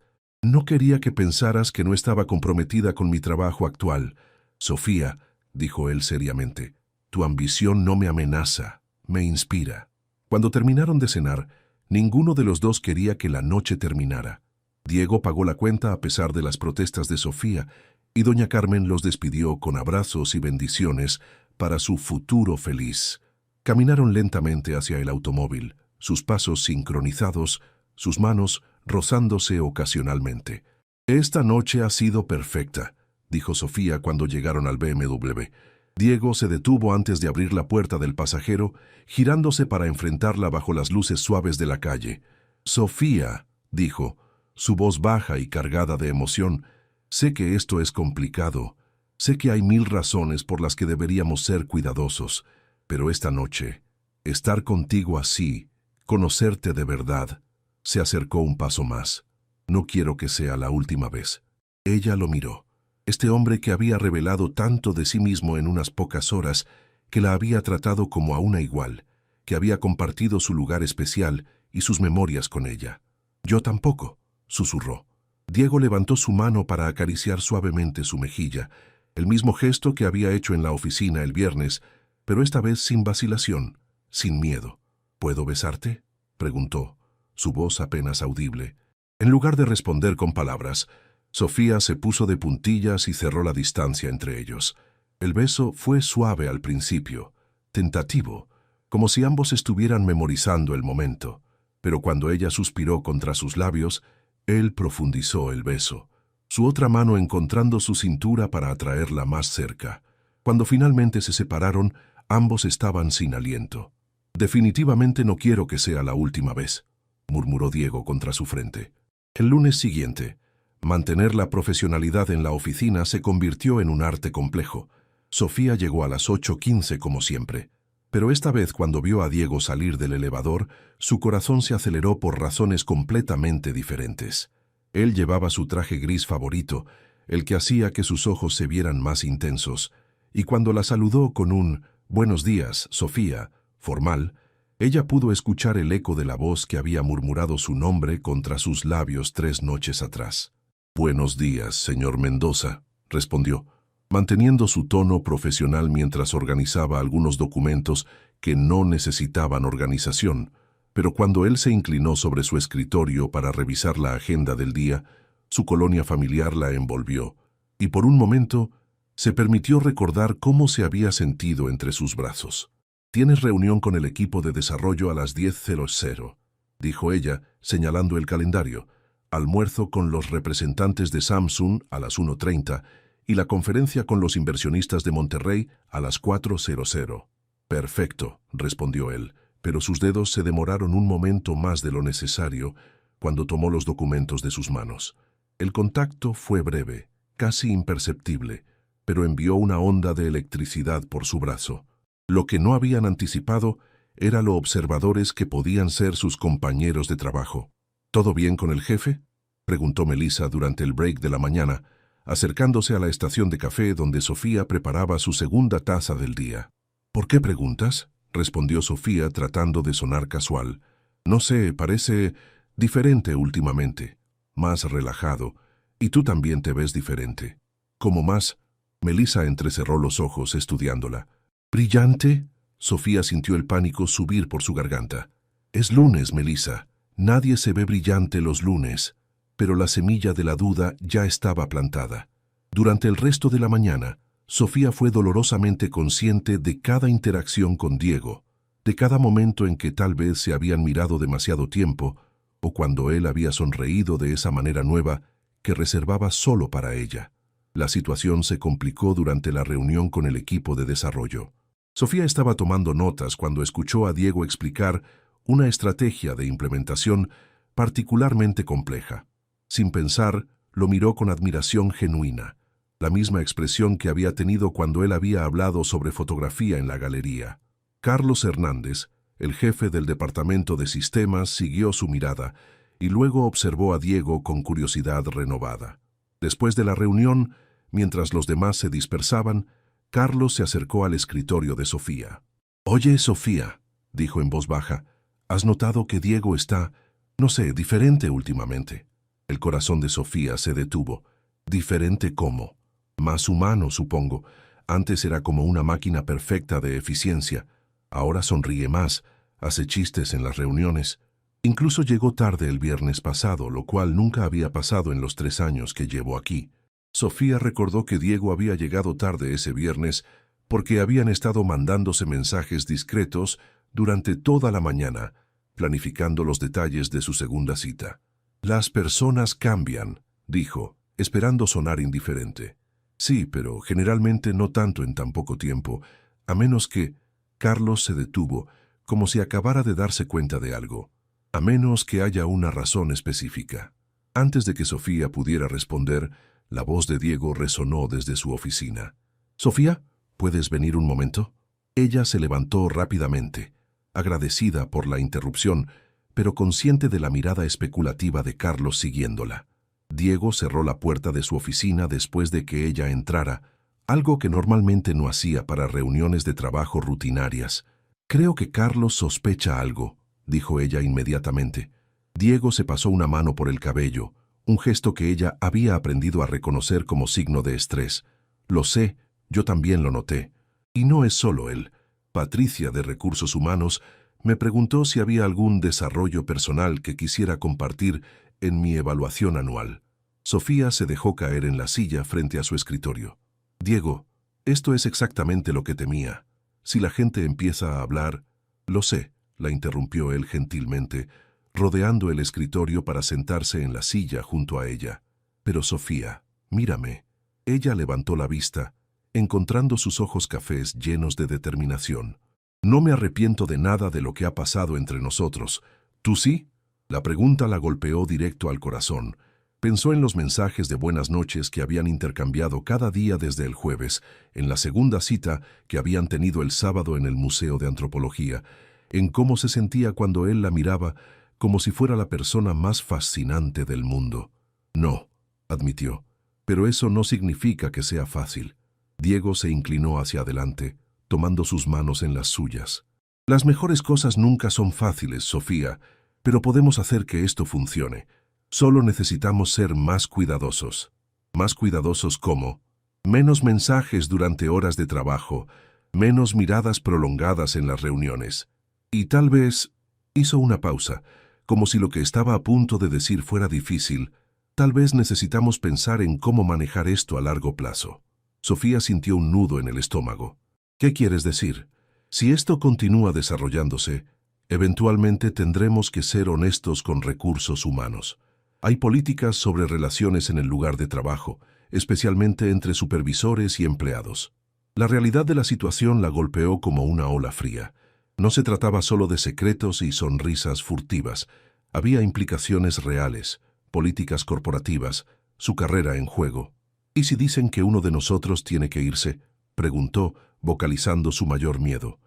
«No quería que pensaras que no estaba comprometida con mi trabajo actual. Sofía», dijo él seriamente, «tu ambición no me amenaza, me inspira». Cuando terminaron de cenar, ninguno de los dos quería que la noche terminara. Diego pagó la cuenta a pesar de las protestas de Sofía, y doña Carmen los despidió con abrazos y bendiciones para su futuro feliz. Caminaron lentamente hacia el automóvil, sus pasos sincronizados, sus manos rozándose ocasionalmente. «Esta noche ha sido perfecta», dijo Sofía cuando llegaron al BMW. Diego se detuvo antes de abrir la puerta del pasajero, girándose para enfrentarla bajo las luces suaves de la calle. «Sofía», dijo, su voz baja y cargada de emoción, «sé que esto es complicado. Sé que hay 1000 razones por las que deberíamos ser cuidadosos, pero esta noche, estar contigo así, conocerte de verdad, se acercó un paso más. No quiero que sea la última vez». Ella lo miró. Este hombre que había revelado tanto de sí mismo en unas pocas horas, que la había tratado como a una igual, que había compartido su lugar especial y sus memorias con ella. «Yo tampoco», susurró. Diego levantó su mano para acariciar suavemente su mejilla, el mismo gesto que había hecho en la oficina el viernes, pero esta vez sin vacilación, sin miedo. «¿Puedo besarte?», preguntó, su voz apenas audible. En lugar de responder con palabras, Sofía se puso de puntillas y cerró la distancia entre ellos. El beso fue suave al principio, tentativo, como si ambos estuvieran memorizando el momento, pero cuando ella suspiró contra sus labios, él profundizó el beso, su otra mano encontrando su cintura para atraerla más cerca. Cuando finalmente se separaron, ambos estaban sin aliento. «Definitivamente no quiero que sea la última vez», murmuró Diego contra su frente. El lunes siguiente, mantener la profesionalidad en la oficina se convirtió en un arte complejo. Sofía llegó a las 8:15 como siempre, pero esta vez cuando vio a Diego salir del elevador, su corazón se aceleró por razones completamente diferentes. Él llevaba su traje gris favorito, el que hacía que sus ojos se vieran más intensos, y cuando la saludó con un «Buenos días, Sofía», formal, ella pudo escuchar el eco de la voz que había murmurado su nombre contra sus labios 3 noches atrás. «Buenos días, señor Mendoza», respondió, manteniendo su tono profesional mientras organizaba algunos documentos que no necesitaban organización, pero cuando él se inclinó sobre su escritorio para revisar la agenda del día, su colonia familiar la envolvió, y por un momento se permitió recordar cómo se había sentido entre sus brazos. «Tienes reunión con el equipo de desarrollo a las 10:00, dijo ella, señalando el calendario. «Almuerzo con los representantes de Samsung a las 1:30 y la conferencia con los inversionistas de Monterrey a las 4:00. «Perfecto», respondió él, pero sus dedos se demoraron un momento más de lo necesario cuando tomó los documentos de sus manos. El contacto fue breve, casi imperceptible, pero envió una onda de electricidad por su brazo. Lo que no habían anticipado era lo observadores que podían ser sus compañeros de trabajo. «¿Todo bien con el jefe?», preguntó Melissa durante el break de la mañana, acercándose a la estación de café donde Sofía preparaba su segunda taza del día. «¿Por qué preguntas?», respondió Sofía tratando de sonar casual. «No sé, parece diferente últimamente, más relajado, y tú también te ves diferente». «¿Cómo más?». Melissa entrecerró los ojos estudiándola. ¿Brillante? Sofía sintió el pánico subir por su garganta. Es lunes, Melissa. Nadie se ve brillante los lunes. Pero la semilla de la duda ya estaba plantada. Durante el resto de la mañana, Sofía fue dolorosamente consciente de cada interacción con Diego, de cada momento en que tal vez se habían mirado demasiado tiempo, o cuando él había sonreído de esa manera nueva que reservaba solo para ella. La situación se complicó durante la reunión con el equipo de desarrollo. Sofía estaba tomando notas cuando escuchó a Diego explicar una estrategia de implementación particularmente compleja. Sin pensar, lo miró con admiración genuina, la misma expresión que había tenido cuando él había hablado sobre fotografía en la galería. Carlos Hernández, el jefe del departamento de sistemas, siguió su mirada y luego observó a Diego con curiosidad renovada. Después de la reunión, mientras los demás se dispersaban, Carlos se acercó al escritorio de Sofía. «Oye, Sofía», dijo en voz baja, «¿has notado que Diego está, no sé, diferente últimamente?» El corazón de Sofía se detuvo. ¿Diferente cómo? Más humano, supongo. Antes era como una máquina perfecta de eficiencia. Ahora sonríe más, hace chistes en las reuniones. Incluso llegó tarde el viernes pasado, lo cual nunca había pasado en los 3 años que llevo aquí. Sofía recordó que Diego había llegado tarde ese viernes porque habían estado mandándose mensajes discretos durante toda la mañana, planificando los detalles de su segunda cita. «Las personas cambian», dijo, esperando sonar indiferente. «Sí, pero generalmente no tanto en tan poco tiempo, a menos que...» Carlos se detuvo, como si acabara de darse cuenta de algo. «A menos que haya una razón específica». Antes de que Sofía pudiera responder, la voz de Diego resonó desde su oficina. «Sofía, ¿puedes venir un momento?» Ella se levantó rápidamente, agradecida por la interrupción, pero consciente de la mirada especulativa de Carlos siguiéndola. Diego cerró la puerta de su oficina después de que ella entrara, algo que normalmente no hacía para reuniones de trabajo rutinarias. «Creo que Carlos sospecha algo», dijo ella inmediatamente. Diego se pasó una mano por el cabello, un gesto que ella había aprendido a reconocer como signo de estrés. «Lo sé, yo también lo noté. Y no es solo él. Patricia, de Recursos Humanos, me preguntó si había algún desarrollo personal que quisiera compartir en mi evaluación anual». Sofía se dejó caer en la silla frente a su escritorio. «Diego, esto es exactamente lo que temía. Si la gente empieza a hablar...» «Lo sé», la interrumpió él gentilmente, rodeando el escritorio para sentarse en la silla junto a ella. «Pero Sofía, mírame». Ella levantó la vista, encontrando sus ojos cafés llenos de determinación. «No me arrepiento de nada de lo que ha pasado entre nosotros. ¿Tú sí?» La pregunta la golpeó directo al corazón. Pensó en los mensajes de buenas noches que habían intercambiado cada día desde el jueves, en la segunda cita que habían tenido el sábado en el Museo de Antropología, en cómo se sentía cuando él la miraba como si fuera la persona más fascinante del mundo. «No», admitió, «pero eso no significa que sea fácil». Diego se inclinó hacia adelante, tomando sus manos en las suyas. «Las mejores cosas nunca son fáciles, Sofía, pero podemos hacer que esto funcione. Solo necesitamos ser más cuidadosos». «¿Más cuidadosos cómo?» «Menos mensajes durante horas de trabajo, menos miradas prolongadas en las reuniones. Y tal vez...» Hizo una pausa, como si lo que estaba a punto de decir fuera difícil. «Tal vez necesitamos pensar en cómo manejar esto a largo plazo». Sofía sintió un nudo en el estómago. «¿Qué quieres decir?» «Si esto continúa desarrollándose, eventualmente tendremos que ser honestos con Recursos Humanos. Hay políticas sobre relaciones en el lugar de trabajo, especialmente entre supervisores y empleados». La realidad de la situación la golpeó como una ola fría. No se trataba solo de secretos y sonrisas furtivas. Había implicaciones reales, políticas corporativas, su carrera en juego. «¿Y si dicen que uno de nosotros tiene que irse?», preguntó, vocalizando su mayor miedo.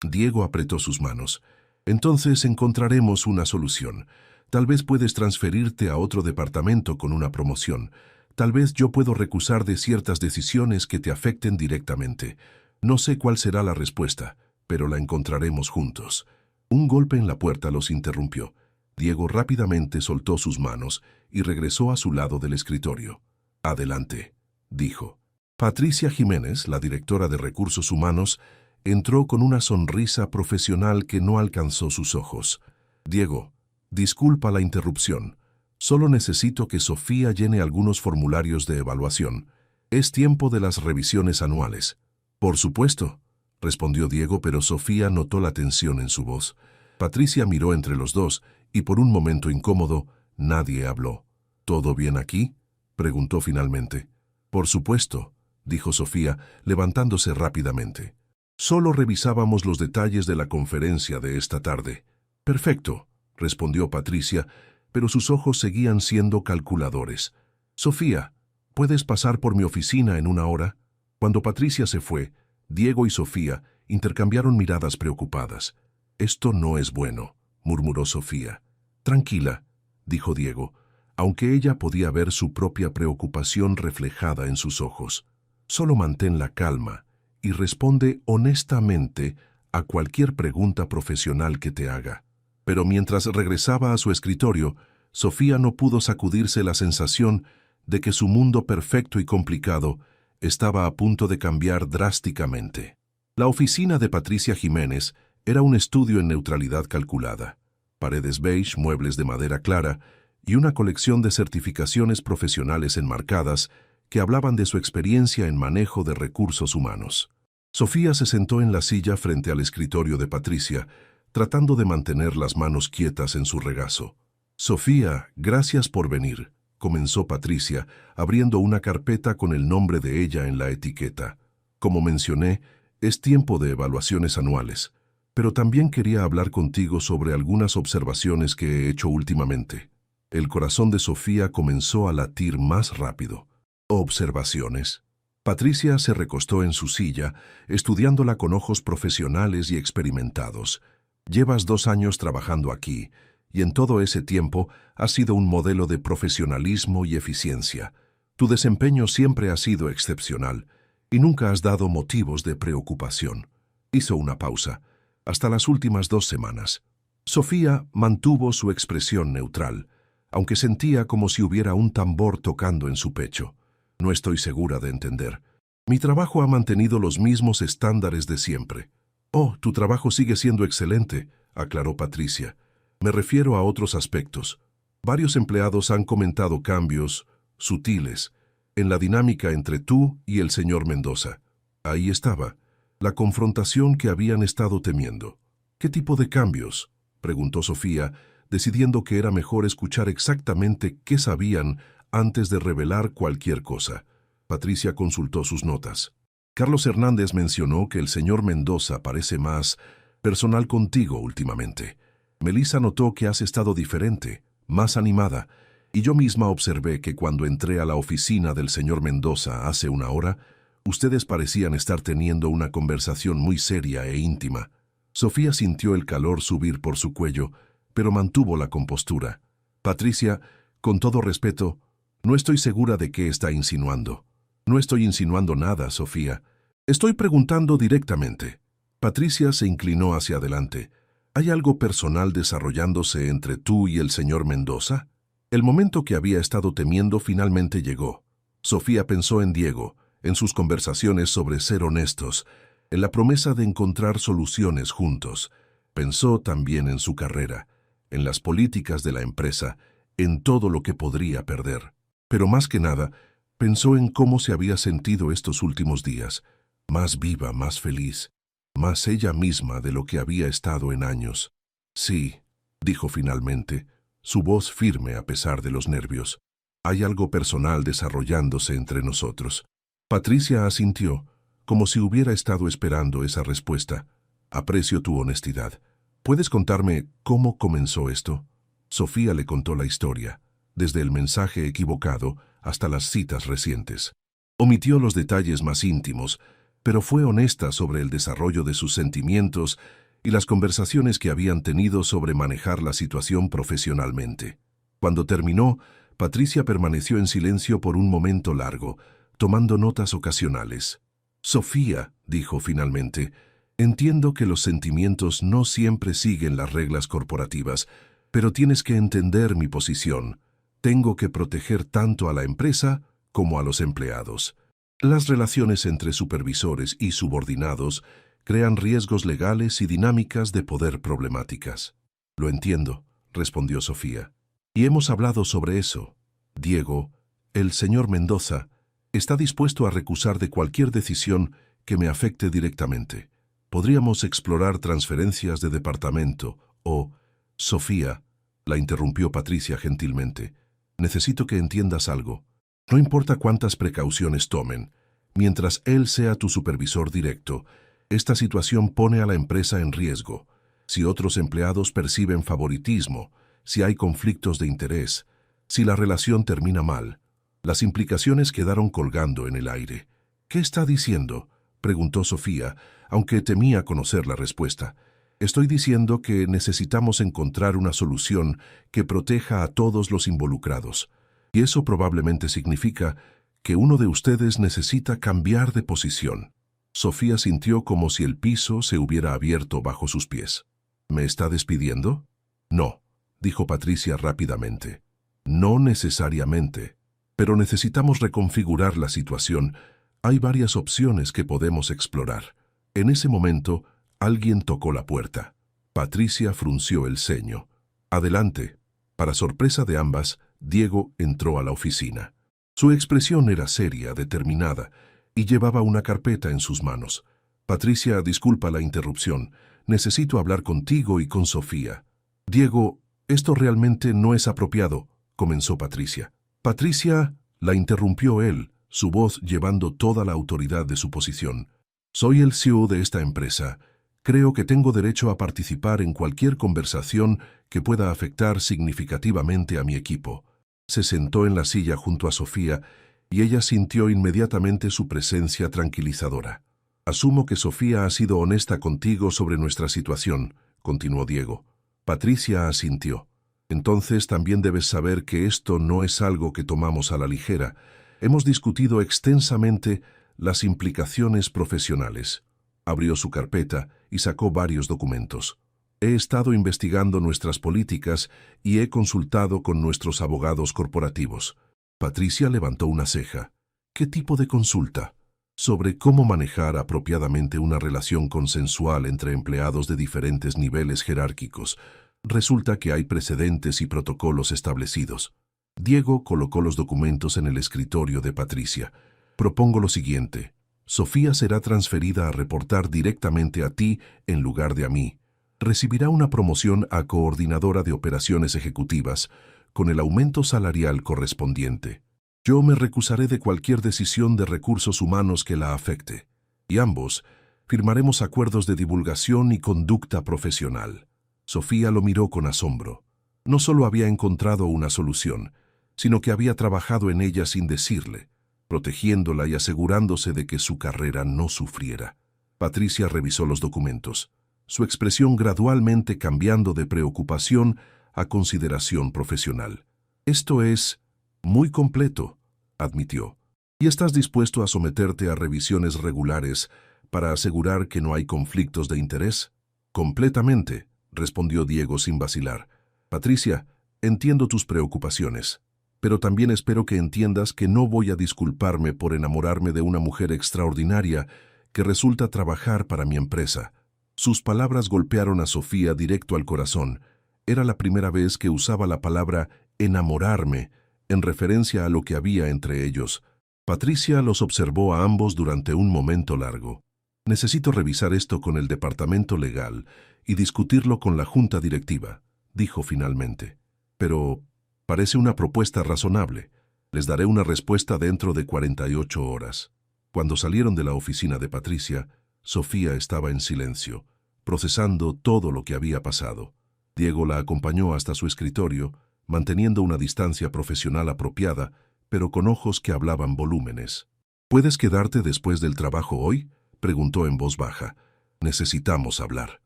Diego apretó sus manos. «Entonces encontraremos una solución. Tal vez puedes transferirte a otro departamento con una promoción. Tal vez yo puedo recusar de ciertas decisiones que te afecten directamente. No sé cuál será la respuesta, pero la encontraremos juntos». Un golpe en la puerta los interrumpió. Diego rápidamente soltó sus manos y regresó a su lado del escritorio. «Adelante», dijo. Patricia Jiménez, la directora de Recursos Humanos, entró con una sonrisa profesional que no alcanzó sus ojos. Diego, disculpa la interrupción. Solo necesito que Sofía llene algunos formularios de evaluación. Es tiempo de las revisiones anuales. Por supuesto, respondió Diego, pero Sofía notó la tensión en su voz. Patricia miró entre los dos y por un momento incómodo, nadie habló. ¿Todo bien aquí?, preguntó finalmente. Por supuesto, dijo Sofía, levantándose rápidamente. Solo revisábamos los detalles de la conferencia de esta tarde. Perfecto, respondió Patricia, pero sus ojos seguían siendo calculadores. Sofía, ¿puedes pasar por mi oficina en una hora? Cuando Patricia se fue, Diego y Sofía intercambiaron miradas preocupadas. Esto no es bueno, murmuró Sofía. Tranquila, dijo Diego, aunque ella podía ver su propia preocupación reflejada en sus ojos. Solo mantén la calma y responde honestamente a cualquier pregunta profesional que te haga. Pero mientras regresaba a su escritorio, Sofía no pudo sacudirse la sensación de que su mundo perfecto y complicado estaba a punto de cambiar drásticamente. La oficina de Patricia Jiménez era un estudio en neutralidad calculada. Paredes beige, muebles de madera clara y una colección de certificaciones profesionales enmarcadas que hablaban de su experiencia en manejo de recursos humanos. Sofía se sentó en la silla frente al escritorio de Patricia, tratando de mantener las manos quietas en su regazo. Sofía, gracias por venir, comenzó Patricia, abriendo una carpeta con el nombre de ella en la etiqueta. Como mencioné, es tiempo de evaluaciones anuales, pero también quería hablar contigo sobre algunas observaciones que he hecho últimamente. El corazón de Sofía comenzó a latir más rápido. ¿Observaciones? Patricia se recostó en su silla, estudiándola con ojos profesionales y experimentados. Llevas 2 años trabajando aquí, y en todo ese tiempo has sido un modelo de profesionalismo y eficiencia. Tu desempeño siempre ha sido excepcional, y nunca has dado motivos de preocupación. Hizo una pausa, hasta las últimas 2 semanas. Sofía mantuvo su expresión neutral, aunque sentía como si hubiera un tambor tocando en su pecho. No estoy segura de entender. Mi trabajo ha mantenido los mismos estándares de siempre. Oh, tu trabajo sigue siendo excelente, aclaró Patricia. Me refiero a otros aspectos. Varios empleados han comentado cambios, sutiles, en la dinámica entre tú y el señor Mendoza. Ahí estaba, la confrontación que habían estado temiendo. ¿Qué tipo de cambios?, preguntó Sofía, decidiendo que era mejor escuchar exactamente qué sabían antes de revelar cualquier cosa. Patricia consultó sus notas. Carlos Hernández mencionó que el señor Mendoza parece más personal contigo últimamente. Melissa notó que has estado diferente, más animada, y yo misma observé que cuando entré a la oficina del señor Mendoza hace una hora, ustedes parecían estar teniendo una conversación muy seria e íntima. Sofía sintió el calor subir por su cuello, pero mantuvo la compostura. Patricia, con todo respeto, no estoy segura de qué está insinuando. No estoy insinuando nada, Sofía. Estoy preguntando directamente. Patricia se inclinó hacia adelante. ¿Hay algo personal desarrollándose entre tú y el señor Mendoza? El momento que había estado temiendo finalmente llegó. Sofía pensó en Diego, en sus conversaciones sobre ser honestos, en la promesa de encontrar soluciones juntos. Pensó también en su carrera, en las políticas de la empresa, en todo lo que podría perder. Pero más que nada, pensó en cómo se había sentido estos últimos días, más viva, más feliz, más ella misma de lo que había estado en años. Sí, dijo finalmente, su voz firme a pesar de los nervios. Hay algo personal desarrollándose entre nosotros. Patricia asintió, como si hubiera estado esperando esa respuesta. Aprecio tu honestidad. ¿Puedes contarme cómo comenzó esto? Sofía le contó la historia, desde el mensaje equivocado hasta las citas recientes. Omitió los detalles más íntimos, pero fue honesta sobre el desarrollo de sus sentimientos y las conversaciones que habían tenido sobre manejar la situación profesionalmente. Cuando terminó, Patricia permaneció en silencio por un momento largo, tomando notas ocasionales. Sofía, dijo finalmente, entiendo que los sentimientos no siempre siguen las reglas corporativas, pero tienes que entender mi posición. Tengo que proteger tanto a la empresa como a los empleados. Las relaciones entre supervisores y subordinados Crean riesgos legales y dinámicas de poder problemáticas. Lo entiendo, respondió Sofía. Y hemos hablado sobre eso. Diego, el señor Mendoza, está dispuesto a recusar de cualquier decisión que me afecte directamente. Podríamos explorar transferencias de departamento o... Sofía, la interrumpió Patricia gentilmente. Necesito que entiendas algo. No importa cuántas precauciones tomen, mientras él sea tu supervisor directo, esta situación pone a la empresa en riesgo. Si otros empleados perciben favoritismo, si hay conflictos de interés, si la relación termina mal, las implicaciones quedaron colgando en el aire. ¿Qué está diciendo?, preguntó Sofía, aunque temía conocer la respuesta. Estoy diciendo que necesitamos encontrar una solución que proteja a todos los involucrados. Y eso probablemente significa que uno de ustedes necesita cambiar de posición. Sofía sintió como si el piso se hubiera abierto bajo sus pies. ¿Me está despidiendo? No, dijo Patricia rápidamente. No necesariamente. Pero necesitamos reconfigurar la situación. Hay varias opciones que podemos explorar. En ese momento, alguien tocó la puerta. Patricia frunció el ceño. Adelante. Para sorpresa de ambas, Diego entró a la oficina. Su expresión era seria, determinada, y llevaba una carpeta en sus manos. Patricia, disculpa la interrupción. Necesito hablar contigo y con Sofía. Diego, esto realmente no es apropiado, comenzó Patricia. Patricia, la interrumpió él, su voz llevando toda la autoridad de su posición. Soy el CEO de esta empresa. Creo que tengo derecho a participar en cualquier conversación que pueda afectar significativamente a mi equipo. Se sentó en la silla junto a Sofía y ella sintió inmediatamente su presencia tranquilizadora. Asumo que Sofía ha sido honesta contigo sobre nuestra situación, continuó Diego. Patricia asintió. Entonces también debes saber que esto no es algo que tomamos a la ligera. Hemos discutido extensamente las implicaciones profesionales. Abrió su carpeta y sacó varios documentos. He estado investigando nuestras políticas y he consultado con nuestros abogados corporativos. Patricia levantó una ceja. ¿Qué tipo de consulta? Sobre cómo manejar apropiadamente una relación consensual entre empleados de diferentes niveles jerárquicos. Resulta que hay precedentes y protocolos establecidos. Diego colocó los documentos en el escritorio de Patricia. Propongo lo siguiente. Sofía será transferida a reportar directamente a ti en lugar de a mí. Recibirá una promoción a coordinadora de operaciones ejecutivas, con el aumento salarial correspondiente. Yo me recusaré de cualquier decisión de recursos humanos que la afecte, y ambos firmaremos acuerdos de divulgación y conducta profesional. Sofía lo miró con asombro. No solo había encontrado una solución, sino que había trabajado en ella sin decirle, protegiéndola y asegurándose de que su carrera no sufriera. Patricia revisó los documentos, su expresión gradualmente cambiando de preocupación a consideración profesional. Esto es muy completo, admitió. ¿Y estás dispuesto a someterte a revisiones regulares para asegurar que no hay conflictos de interés? Completamente, respondió Diego sin vacilar. Patricia, entiendo tus preocupaciones, pero también espero que entiendas que no voy a disculparme por enamorarme de una mujer extraordinaria que resulta trabajar para mi empresa. Sus palabras golpearon a Sofía directo al corazón. Era la primera vez que usaba la palabra enamorarme en referencia a lo que había entre ellos. Patricia los observó a ambos durante un momento largo. Necesito revisar esto con el departamento legal y discutirlo con la junta directiva, dijo finalmente. Pero parece una propuesta razonable. Les daré una respuesta dentro de 48 horas. Cuando salieron de la oficina de Patricia, Sofía estaba en silencio, procesando todo lo que había pasado. Diego la acompañó hasta su escritorio, manteniendo una distancia profesional apropiada, pero con ojos que hablaban volúmenes. ¿Puedes quedarte después del trabajo hoy?, preguntó en voz baja. Necesitamos hablar.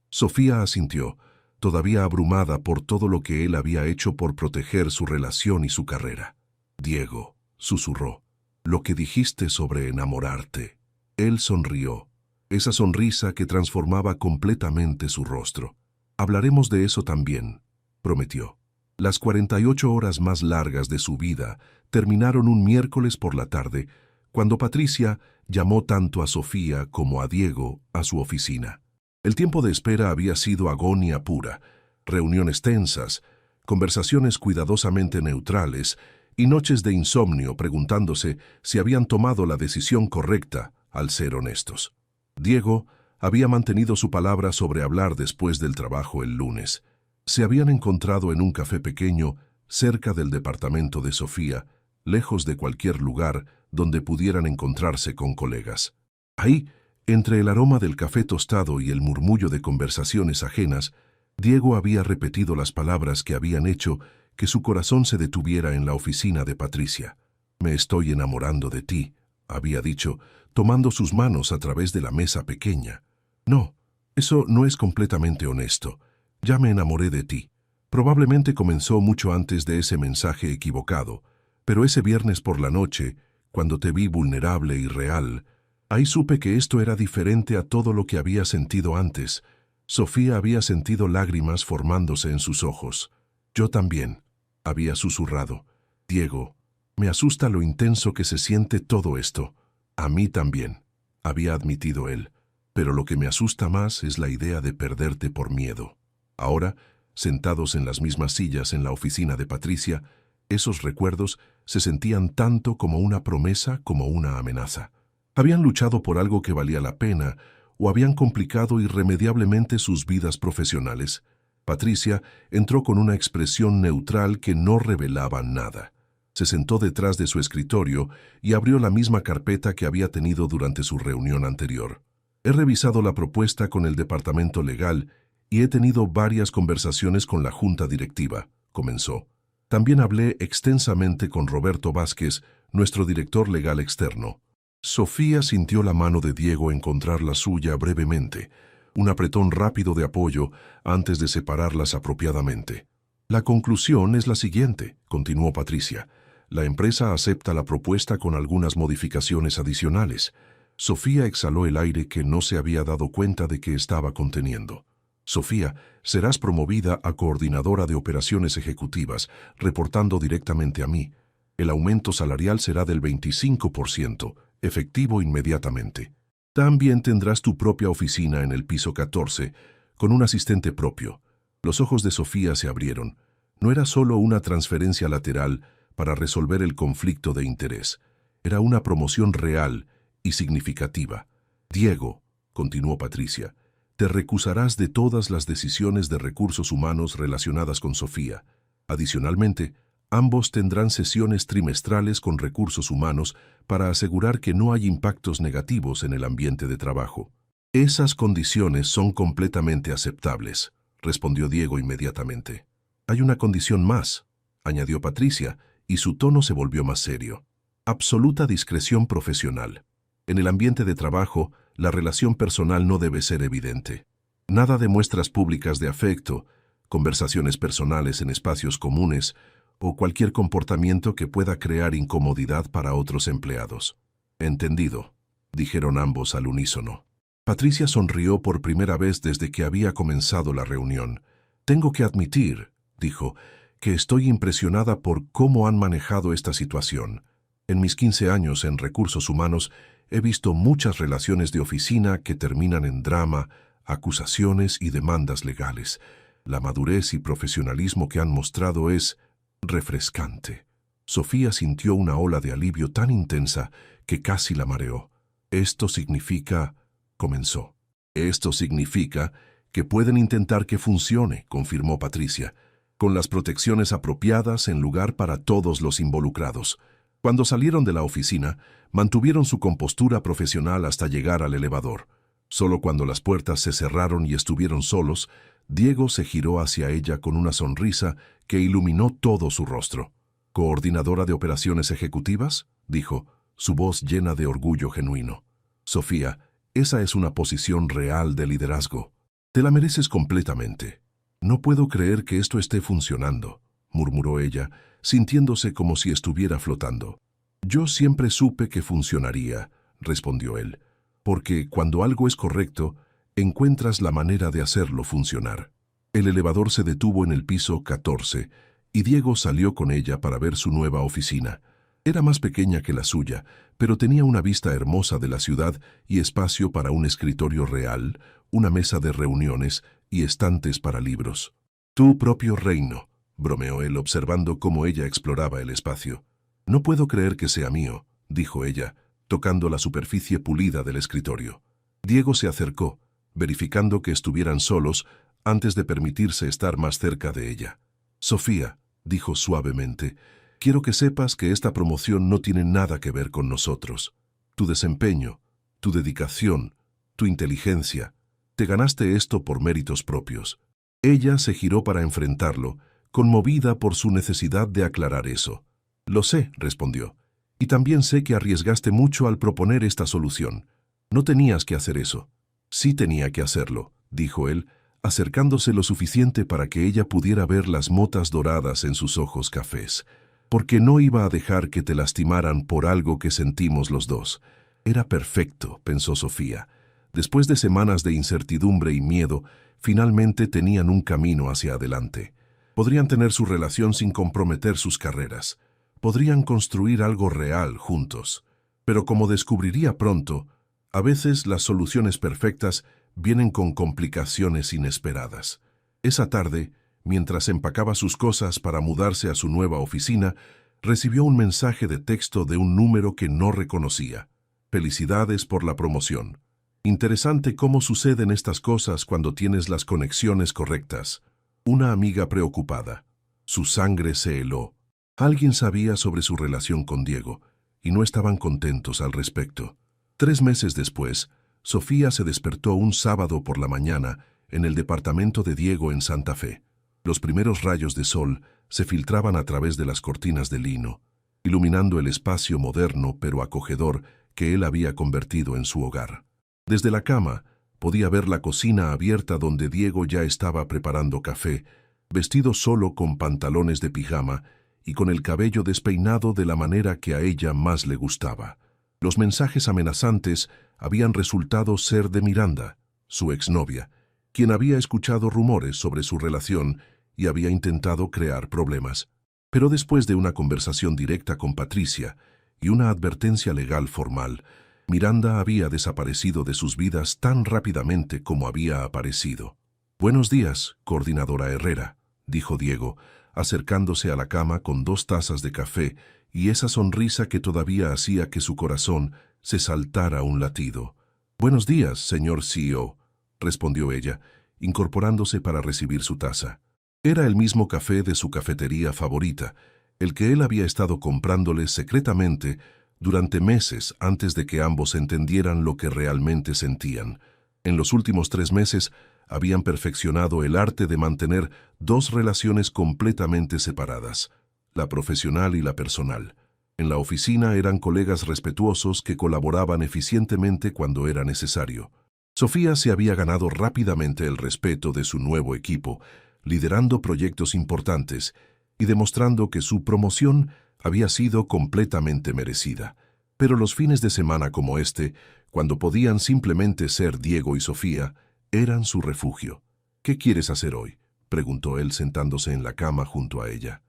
Sofía asintió, todavía abrumada por todo lo que él había hecho por proteger su relación y su carrera. Diego, susurró, lo que dijiste sobre enamorarte. Él sonrió, esa sonrisa que transformaba completamente su rostro. Hablaremos de eso también, prometió. Las 48 horas más largas de su vida terminaron un miércoles por la tarde, cuando Patricia llamó tanto a Sofía como a Diego a su oficina. El tiempo de espera había sido agonía pura, reuniones tensas, conversaciones cuidadosamente neutrales y noches de insomnio preguntándose si habían tomado la decisión correcta al ser honestos. Diego había mantenido su palabra sobre hablar después del trabajo el lunes. Se habían encontrado en un café pequeño cerca del departamento de Sofía, lejos de cualquier lugar donde pudieran encontrarse con colegas. Ahí, entre el aroma del café tostado y el murmullo de conversaciones ajenas, Diego había repetido las palabras que habían hecho que su corazón se detuviera en la oficina de Patricia. «Me estoy enamorando de ti», había dicho, tomando sus manos a través de la mesa pequeña. «No, eso no es completamente honesto. Ya me enamoré de ti». Probablemente comenzó mucho antes de ese mensaje equivocado, pero ese viernes por la noche, cuando te vi vulnerable y real, ahí supe que esto era diferente a todo lo que había sentido antes. Sofía había sentido lágrimas formándose en sus ojos. «Yo también», había susurrado. «Diego, me asusta lo intenso que se siente todo esto». «A mí también», había admitido él. «Pero lo que me asusta más es la idea de perderte por miedo». Ahora, sentados en las mismas sillas en la oficina de Patricia, esos recuerdos se sentían tanto como una promesa como una amenaza. Habían luchado por algo que valía la pena o habían complicado irremediablemente sus vidas profesionales. Patricia entró con una expresión neutral que no revelaba nada. Se sentó detrás de su escritorio y abrió la misma carpeta que había tenido durante su reunión anterior. «He revisado la propuesta con el departamento legal y he tenido varias conversaciones con la junta directiva», comenzó. «También hablé extensamente con Roberto Vázquez, nuestro director legal externo». Sofía sintió la mano de Diego encontrar la suya brevemente, un apretón rápido de apoyo antes de separarlas apropiadamente. «La conclusión es la siguiente», continuó Patricia. «La empresa acepta la propuesta con algunas modificaciones adicionales». Sofía exhaló el aire que no se había dado cuenta de que estaba conteniendo. «Sofía, serás promovida a coordinadora de operaciones ejecutivas, reportando directamente a mí. El aumento salarial será del 25%, efectivo inmediatamente. También tendrás tu propia oficina en el piso 14, con un asistente propio». Los ojos de Sofía se abrieron. No era solo una transferencia lateral para resolver el conflicto de interés. Era una promoción real y significativa. «Diego», continuó Patricia, «te recusarás de todas las decisiones de recursos humanos relacionadas con Sofía. Adicionalmente, ambos tendrán sesiones trimestrales con recursos humanos para asegurar que no hay impactos negativos en el ambiente de trabajo». «Esas condiciones son completamente aceptables», respondió Diego inmediatamente. «Hay una condición más», añadió Patricia, y su tono se volvió más serio. «Absoluta discreción profesional. En el ambiente de trabajo, la relación personal no debe ser evidente. Nada de muestras públicas de afecto, conversaciones personales en espacios comunes o cualquier comportamiento que pueda crear incomodidad para otros empleados». «Entendido», dijeron ambos al unísono. Patricia sonrió por primera vez desde que había comenzado la reunión. «Tengo que admitir», dijo, «que estoy impresionada por cómo han manejado esta situación. En mis 15 años en recursos humanos he visto muchas relaciones de oficina que terminan en drama, acusaciones y demandas legales. La madurez y profesionalismo que han mostrado es refrescante». Sofía sintió una ola de alivio tan intensa que casi la mareó. «Esto significa», comenzó. «Esto significa que pueden intentar que funcione», confirmó Patricia, «con las protecciones apropiadas en lugar para todos los involucrados». Cuando salieron de la oficina, mantuvieron su compostura profesional hasta llegar al elevador. Solo cuando las puertas se cerraron y estuvieron solos, Diego se giró hacia ella con una sonrisa que iluminó todo su rostro. «¿Coordinadora de operaciones ejecutivas?», dijo, su voz llena de orgullo genuino. «Sofía, esa es una posición real de liderazgo. Te la mereces completamente». «No puedo creer que esto esté funcionando», murmuró ella, sintiéndose como si estuviera flotando. «Yo siempre supe que funcionaría», respondió él, «porque cuando algo es correcto, encuentras la manera de hacerlo funcionar». El elevador se detuvo en el piso 14 y Diego salió con ella para ver su nueva oficina. Era más pequeña que la suya, pero tenía una vista hermosa de la ciudad y espacio para un escritorio real, una mesa de reuniones y estantes para libros. Tu propio reino, bromeó él observando cómo ella exploraba el espacio. No puedo creer que sea mío, dijo ella, tocando la superficie pulida del escritorio. Diego se acercó, verificando que estuvieran solos antes de permitirse estar más cerca de ella. Sofía, dijo suavemente, quiero que sepas que esta promoción no tiene nada que ver con nosotros. Tu desempeño, tu dedicación, tu inteligencia, te ganaste esto por méritos propios. Ella se giró para enfrentarlo, conmovida por su necesidad de aclarar eso. Lo sé, respondió, y también sé que arriesgaste mucho al proponer esta solución. No tenías que hacer eso. Sí tenía que hacerlo, dijo él, acercándose lo suficiente para que ella pudiera ver las motas doradas en sus ojos cafés. Porque no iba a dejar que te lastimaran por algo que sentimos los dos. Era perfecto, pensó Sofía. Después de semanas de incertidumbre y miedo, finalmente tenían un camino hacia adelante. Podrían tener su relación sin comprometer sus carreras. Podrían construir algo real juntos. Pero como descubriría pronto, a veces las soluciones perfectas vienen con complicaciones inesperadas. Esa tarde, mientras empacaba sus cosas para mudarse a su nueva oficina, recibió un mensaje de texto de un número que no reconocía. Felicidades por la promoción. Interesante cómo suceden estas cosas cuando tienes las conexiones correctas. Una amiga preocupada. Su sangre se heló. Alguien sabía sobre su relación con Diego, y no estaban contentos al respecto. 3 meses después, Sofía se despertó un sábado por la mañana en el departamento de Diego en Santa Fe. Los primeros rayos de sol se filtraban a través de las cortinas de lino, iluminando el espacio moderno pero acogedor que él había convertido en su hogar. Desde la cama, podía ver la cocina abierta donde Diego ya estaba preparando café, vestido solo con pantalones de pijama y con el cabello despeinado de la manera que a ella más le gustaba. Los mensajes amenazantes habían resultado ser de Miranda, su exnovia, quien había escuchado rumores sobre su relación y había intentado crear problemas. Pero después de una conversación directa con Patricia y una advertencia legal formal, Miranda había desaparecido de sus vidas tan rápidamente como había aparecido. «Buenos días, coordinadora Herrera», dijo Diego, acercándose a la cama con 2 tazas de café y esa sonrisa que todavía hacía que su corazón se saltara un latido. «Buenos días, señor CEO», respondió ella, incorporándose para recibir su taza. Era el mismo café de su cafetería favorita, el que él había estado comprándole secretamente durante meses antes de que ambos entendieran lo que realmente sentían. En los últimos 3 meses habían perfeccionado el arte de mantener 2 relaciones completamente separadas, la profesional y la personal. En la oficina eran colegas respetuosos que colaboraban eficientemente cuando era necesario. Sofía se había ganado rápidamente el respeto de su nuevo equipo, liderando proyectos importantes y demostrando que su promoción había sido completamente merecida. Pero los fines de semana como este, cuando podían simplemente ser Diego y Sofía, eran su refugio. «¿Qué quieres hacer hoy?», preguntó él sentándose en la cama junto a ella.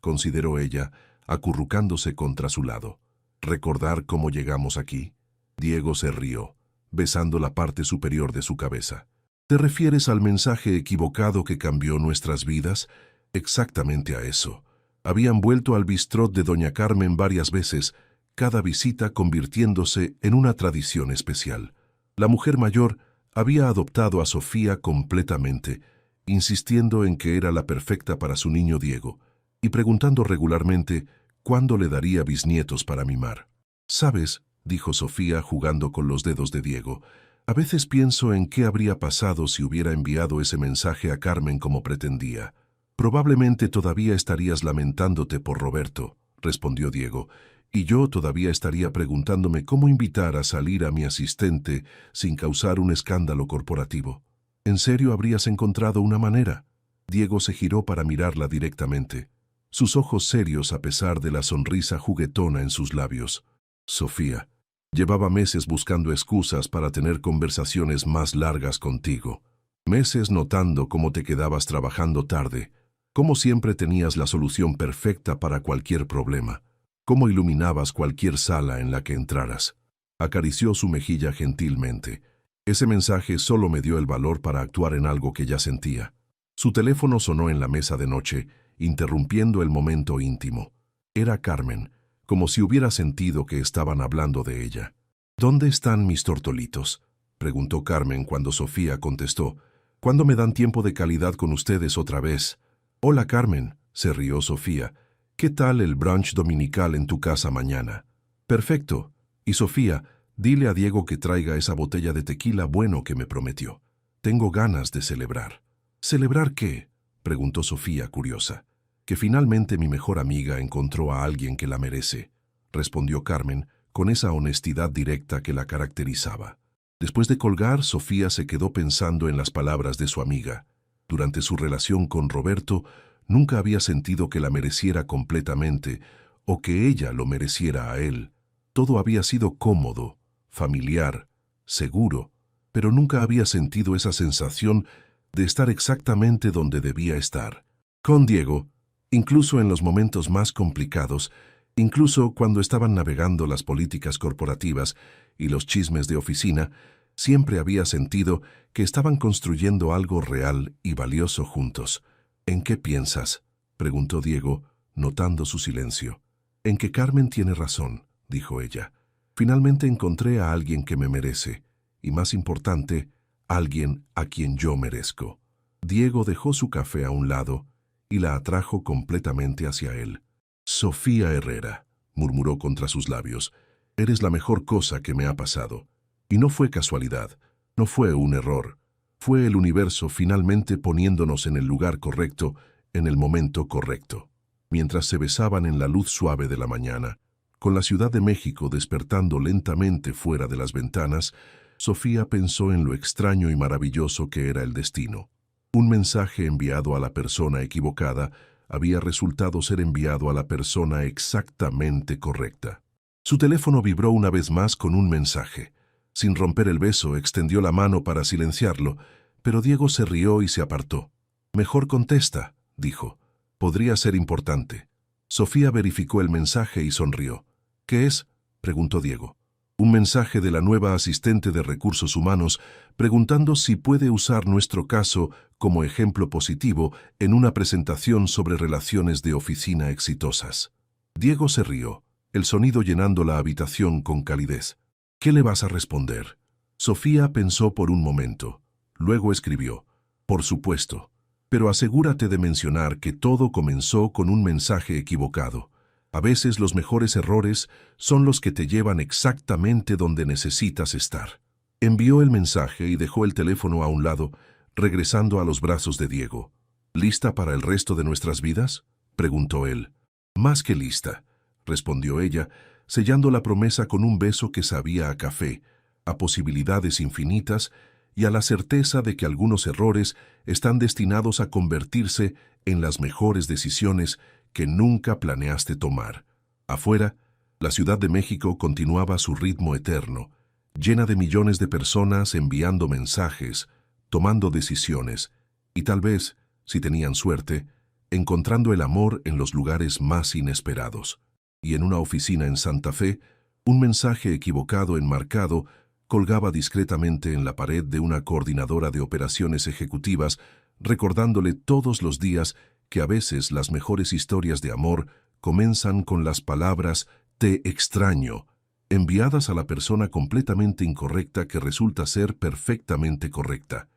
Consideró ella, acurrucándose contra su lado. «¿Recordar cómo llegamos aquí?». Diego se rió, besando la parte superior de su cabeza. «¿Te refieres al mensaje equivocado que cambió nuestras vidas?». «Exactamente a eso». Habían vuelto al bistrot de Doña Carmen varias veces, cada visita convirtiéndose en una tradición especial. La mujer mayor había adoptado a Sofía completamente, insistiendo en que era la perfecta para su niño Diego, y preguntando regularmente cuándo le daría bisnietos para mimar. «¿Sabes?», dijo Sofía jugando con los dedos de Diego, «a veces pienso en qué habría pasado si hubiera enviado ese mensaje a Carmen como pretendía». «Probablemente todavía estarías lamentándote por Roberto», respondió Diego, «y yo todavía estaría preguntándome cómo invitar a salir a mi asistente sin causar un escándalo corporativo. ¿En serio habrías encontrado una manera?». Diego se giró para mirarla directamente, sus ojos serios a pesar de la sonrisa juguetona en sus labios. «Sofía, llevaba meses buscando excusas para tener conversaciones más largas contigo. Meses notando cómo te quedabas trabajando tarde, cómo siempre tenías la solución perfecta para cualquier problema. cómo iluminabas cualquier sala en la que entraras. Acarició su mejilla gentilmente. Ese mensaje solo me dio el valor para actuar en algo que ya sentía. Su teléfono sonó en la mesa de noche, interrumpiendo el momento íntimo. Era Carmen, como si hubiera sentido que estaban hablando de ella. ¿Dónde están mis tortolitos?, preguntó Carmen cuando Sofía contestó. ¿Cuándo me dan tiempo de calidad con ustedes otra vez? Hola, Carmen, se rió Sofía. ¿Qué tal el brunch dominical en tu casa mañana? Perfecto. Y Sofía, dile a Diego que traiga esa botella de tequila bueno que me prometió. Tengo ganas de celebrar. ¿Celebrar qué?, preguntó Sofía, curiosa. Que finalmente mi mejor amiga encontró a alguien que la merece, respondió Carmen con esa honestidad directa que la caracterizaba. Después de colgar, Sofía se quedó pensando en las palabras de su amiga. Durante su relación con Roberto, nunca había sentido que la mereciera completamente o que ella lo mereciera a él. Todo había sido cómodo, familiar, seguro, pero nunca había sentido esa sensación de estar exactamente donde debía estar. Con Diego, incluso en los momentos más complicados, incluso cuando estaban navegando las políticas corporativas y los chismes de oficina, siempre había sentido que estaban construyendo algo real y valioso juntos. ¿En qué piensas?, preguntó Diego, notando su silencio. En que Carmen tiene razón, dijo ella. Finalmente encontré a alguien que me merece, y más importante, alguien a quien yo merezco. Diego dejó su café a un lado y la atrajo completamente hacia él. Sofía Herrera, murmuró contra sus labios, eres la mejor cosa que me ha pasado. Y no fue casualidad, no fue un error. Fue el universo finalmente poniéndonos en el lugar correcto, en el momento correcto. Mientras se besaban en la luz suave de la mañana, con la Ciudad de México despertando lentamente fuera de las ventanas, Sofía pensó en lo extraño y maravilloso que era el destino. Un mensaje enviado a la persona equivocada había resultado ser enviado a la persona exactamente correcta. Su teléfono vibró una vez más con un mensaje. Sin romper el beso, extendió la mano para silenciarlo, pero Diego se rió y se apartó. Mejor contesta, dijo. Podría ser importante. Sofía verificó el mensaje y sonrió. ¿Qué es?, preguntó Diego. Un mensaje de la nueva asistente de recursos humanos preguntando si puede usar nuestro caso como ejemplo positivo en una presentación sobre relaciones de oficina exitosas. Diego se rió, el sonido llenando la habitación con calidez. ¿Qué le vas a responder? Sofía pensó por un momento. Luego escribió. Por supuesto. Pero asegúrate de mencionar que todo comenzó con un mensaje equivocado. A veces los mejores errores son los que te llevan exactamente donde necesitas estar. Envió el mensaje y dejó el teléfono a un lado, regresando a los brazos de Diego. ¿Lista para el resto de nuestras vidas?, preguntó él. Más que lista, respondió ella, sellando la promesa con un beso que sabía a café, a posibilidades infinitas y a la certeza de que algunos errores están destinados a convertirse en las mejores decisiones que nunca planeaste tomar. Afuera, la Ciudad de México continuaba su ritmo eterno, llena de millones de personas enviando mensajes, tomando decisiones, y tal vez, si tenían suerte, encontrando el amor en los lugares más inesperados. Y en una oficina en Santa Fe, un mensaje equivocado enmarcado colgaba discretamente en la pared de una coordinadora de operaciones ejecutivas, recordándole todos los días que a veces las mejores historias de amor comienzan con las palabras «te extraño», enviadas a la persona completamente incorrecta que resulta ser perfectamente correcta.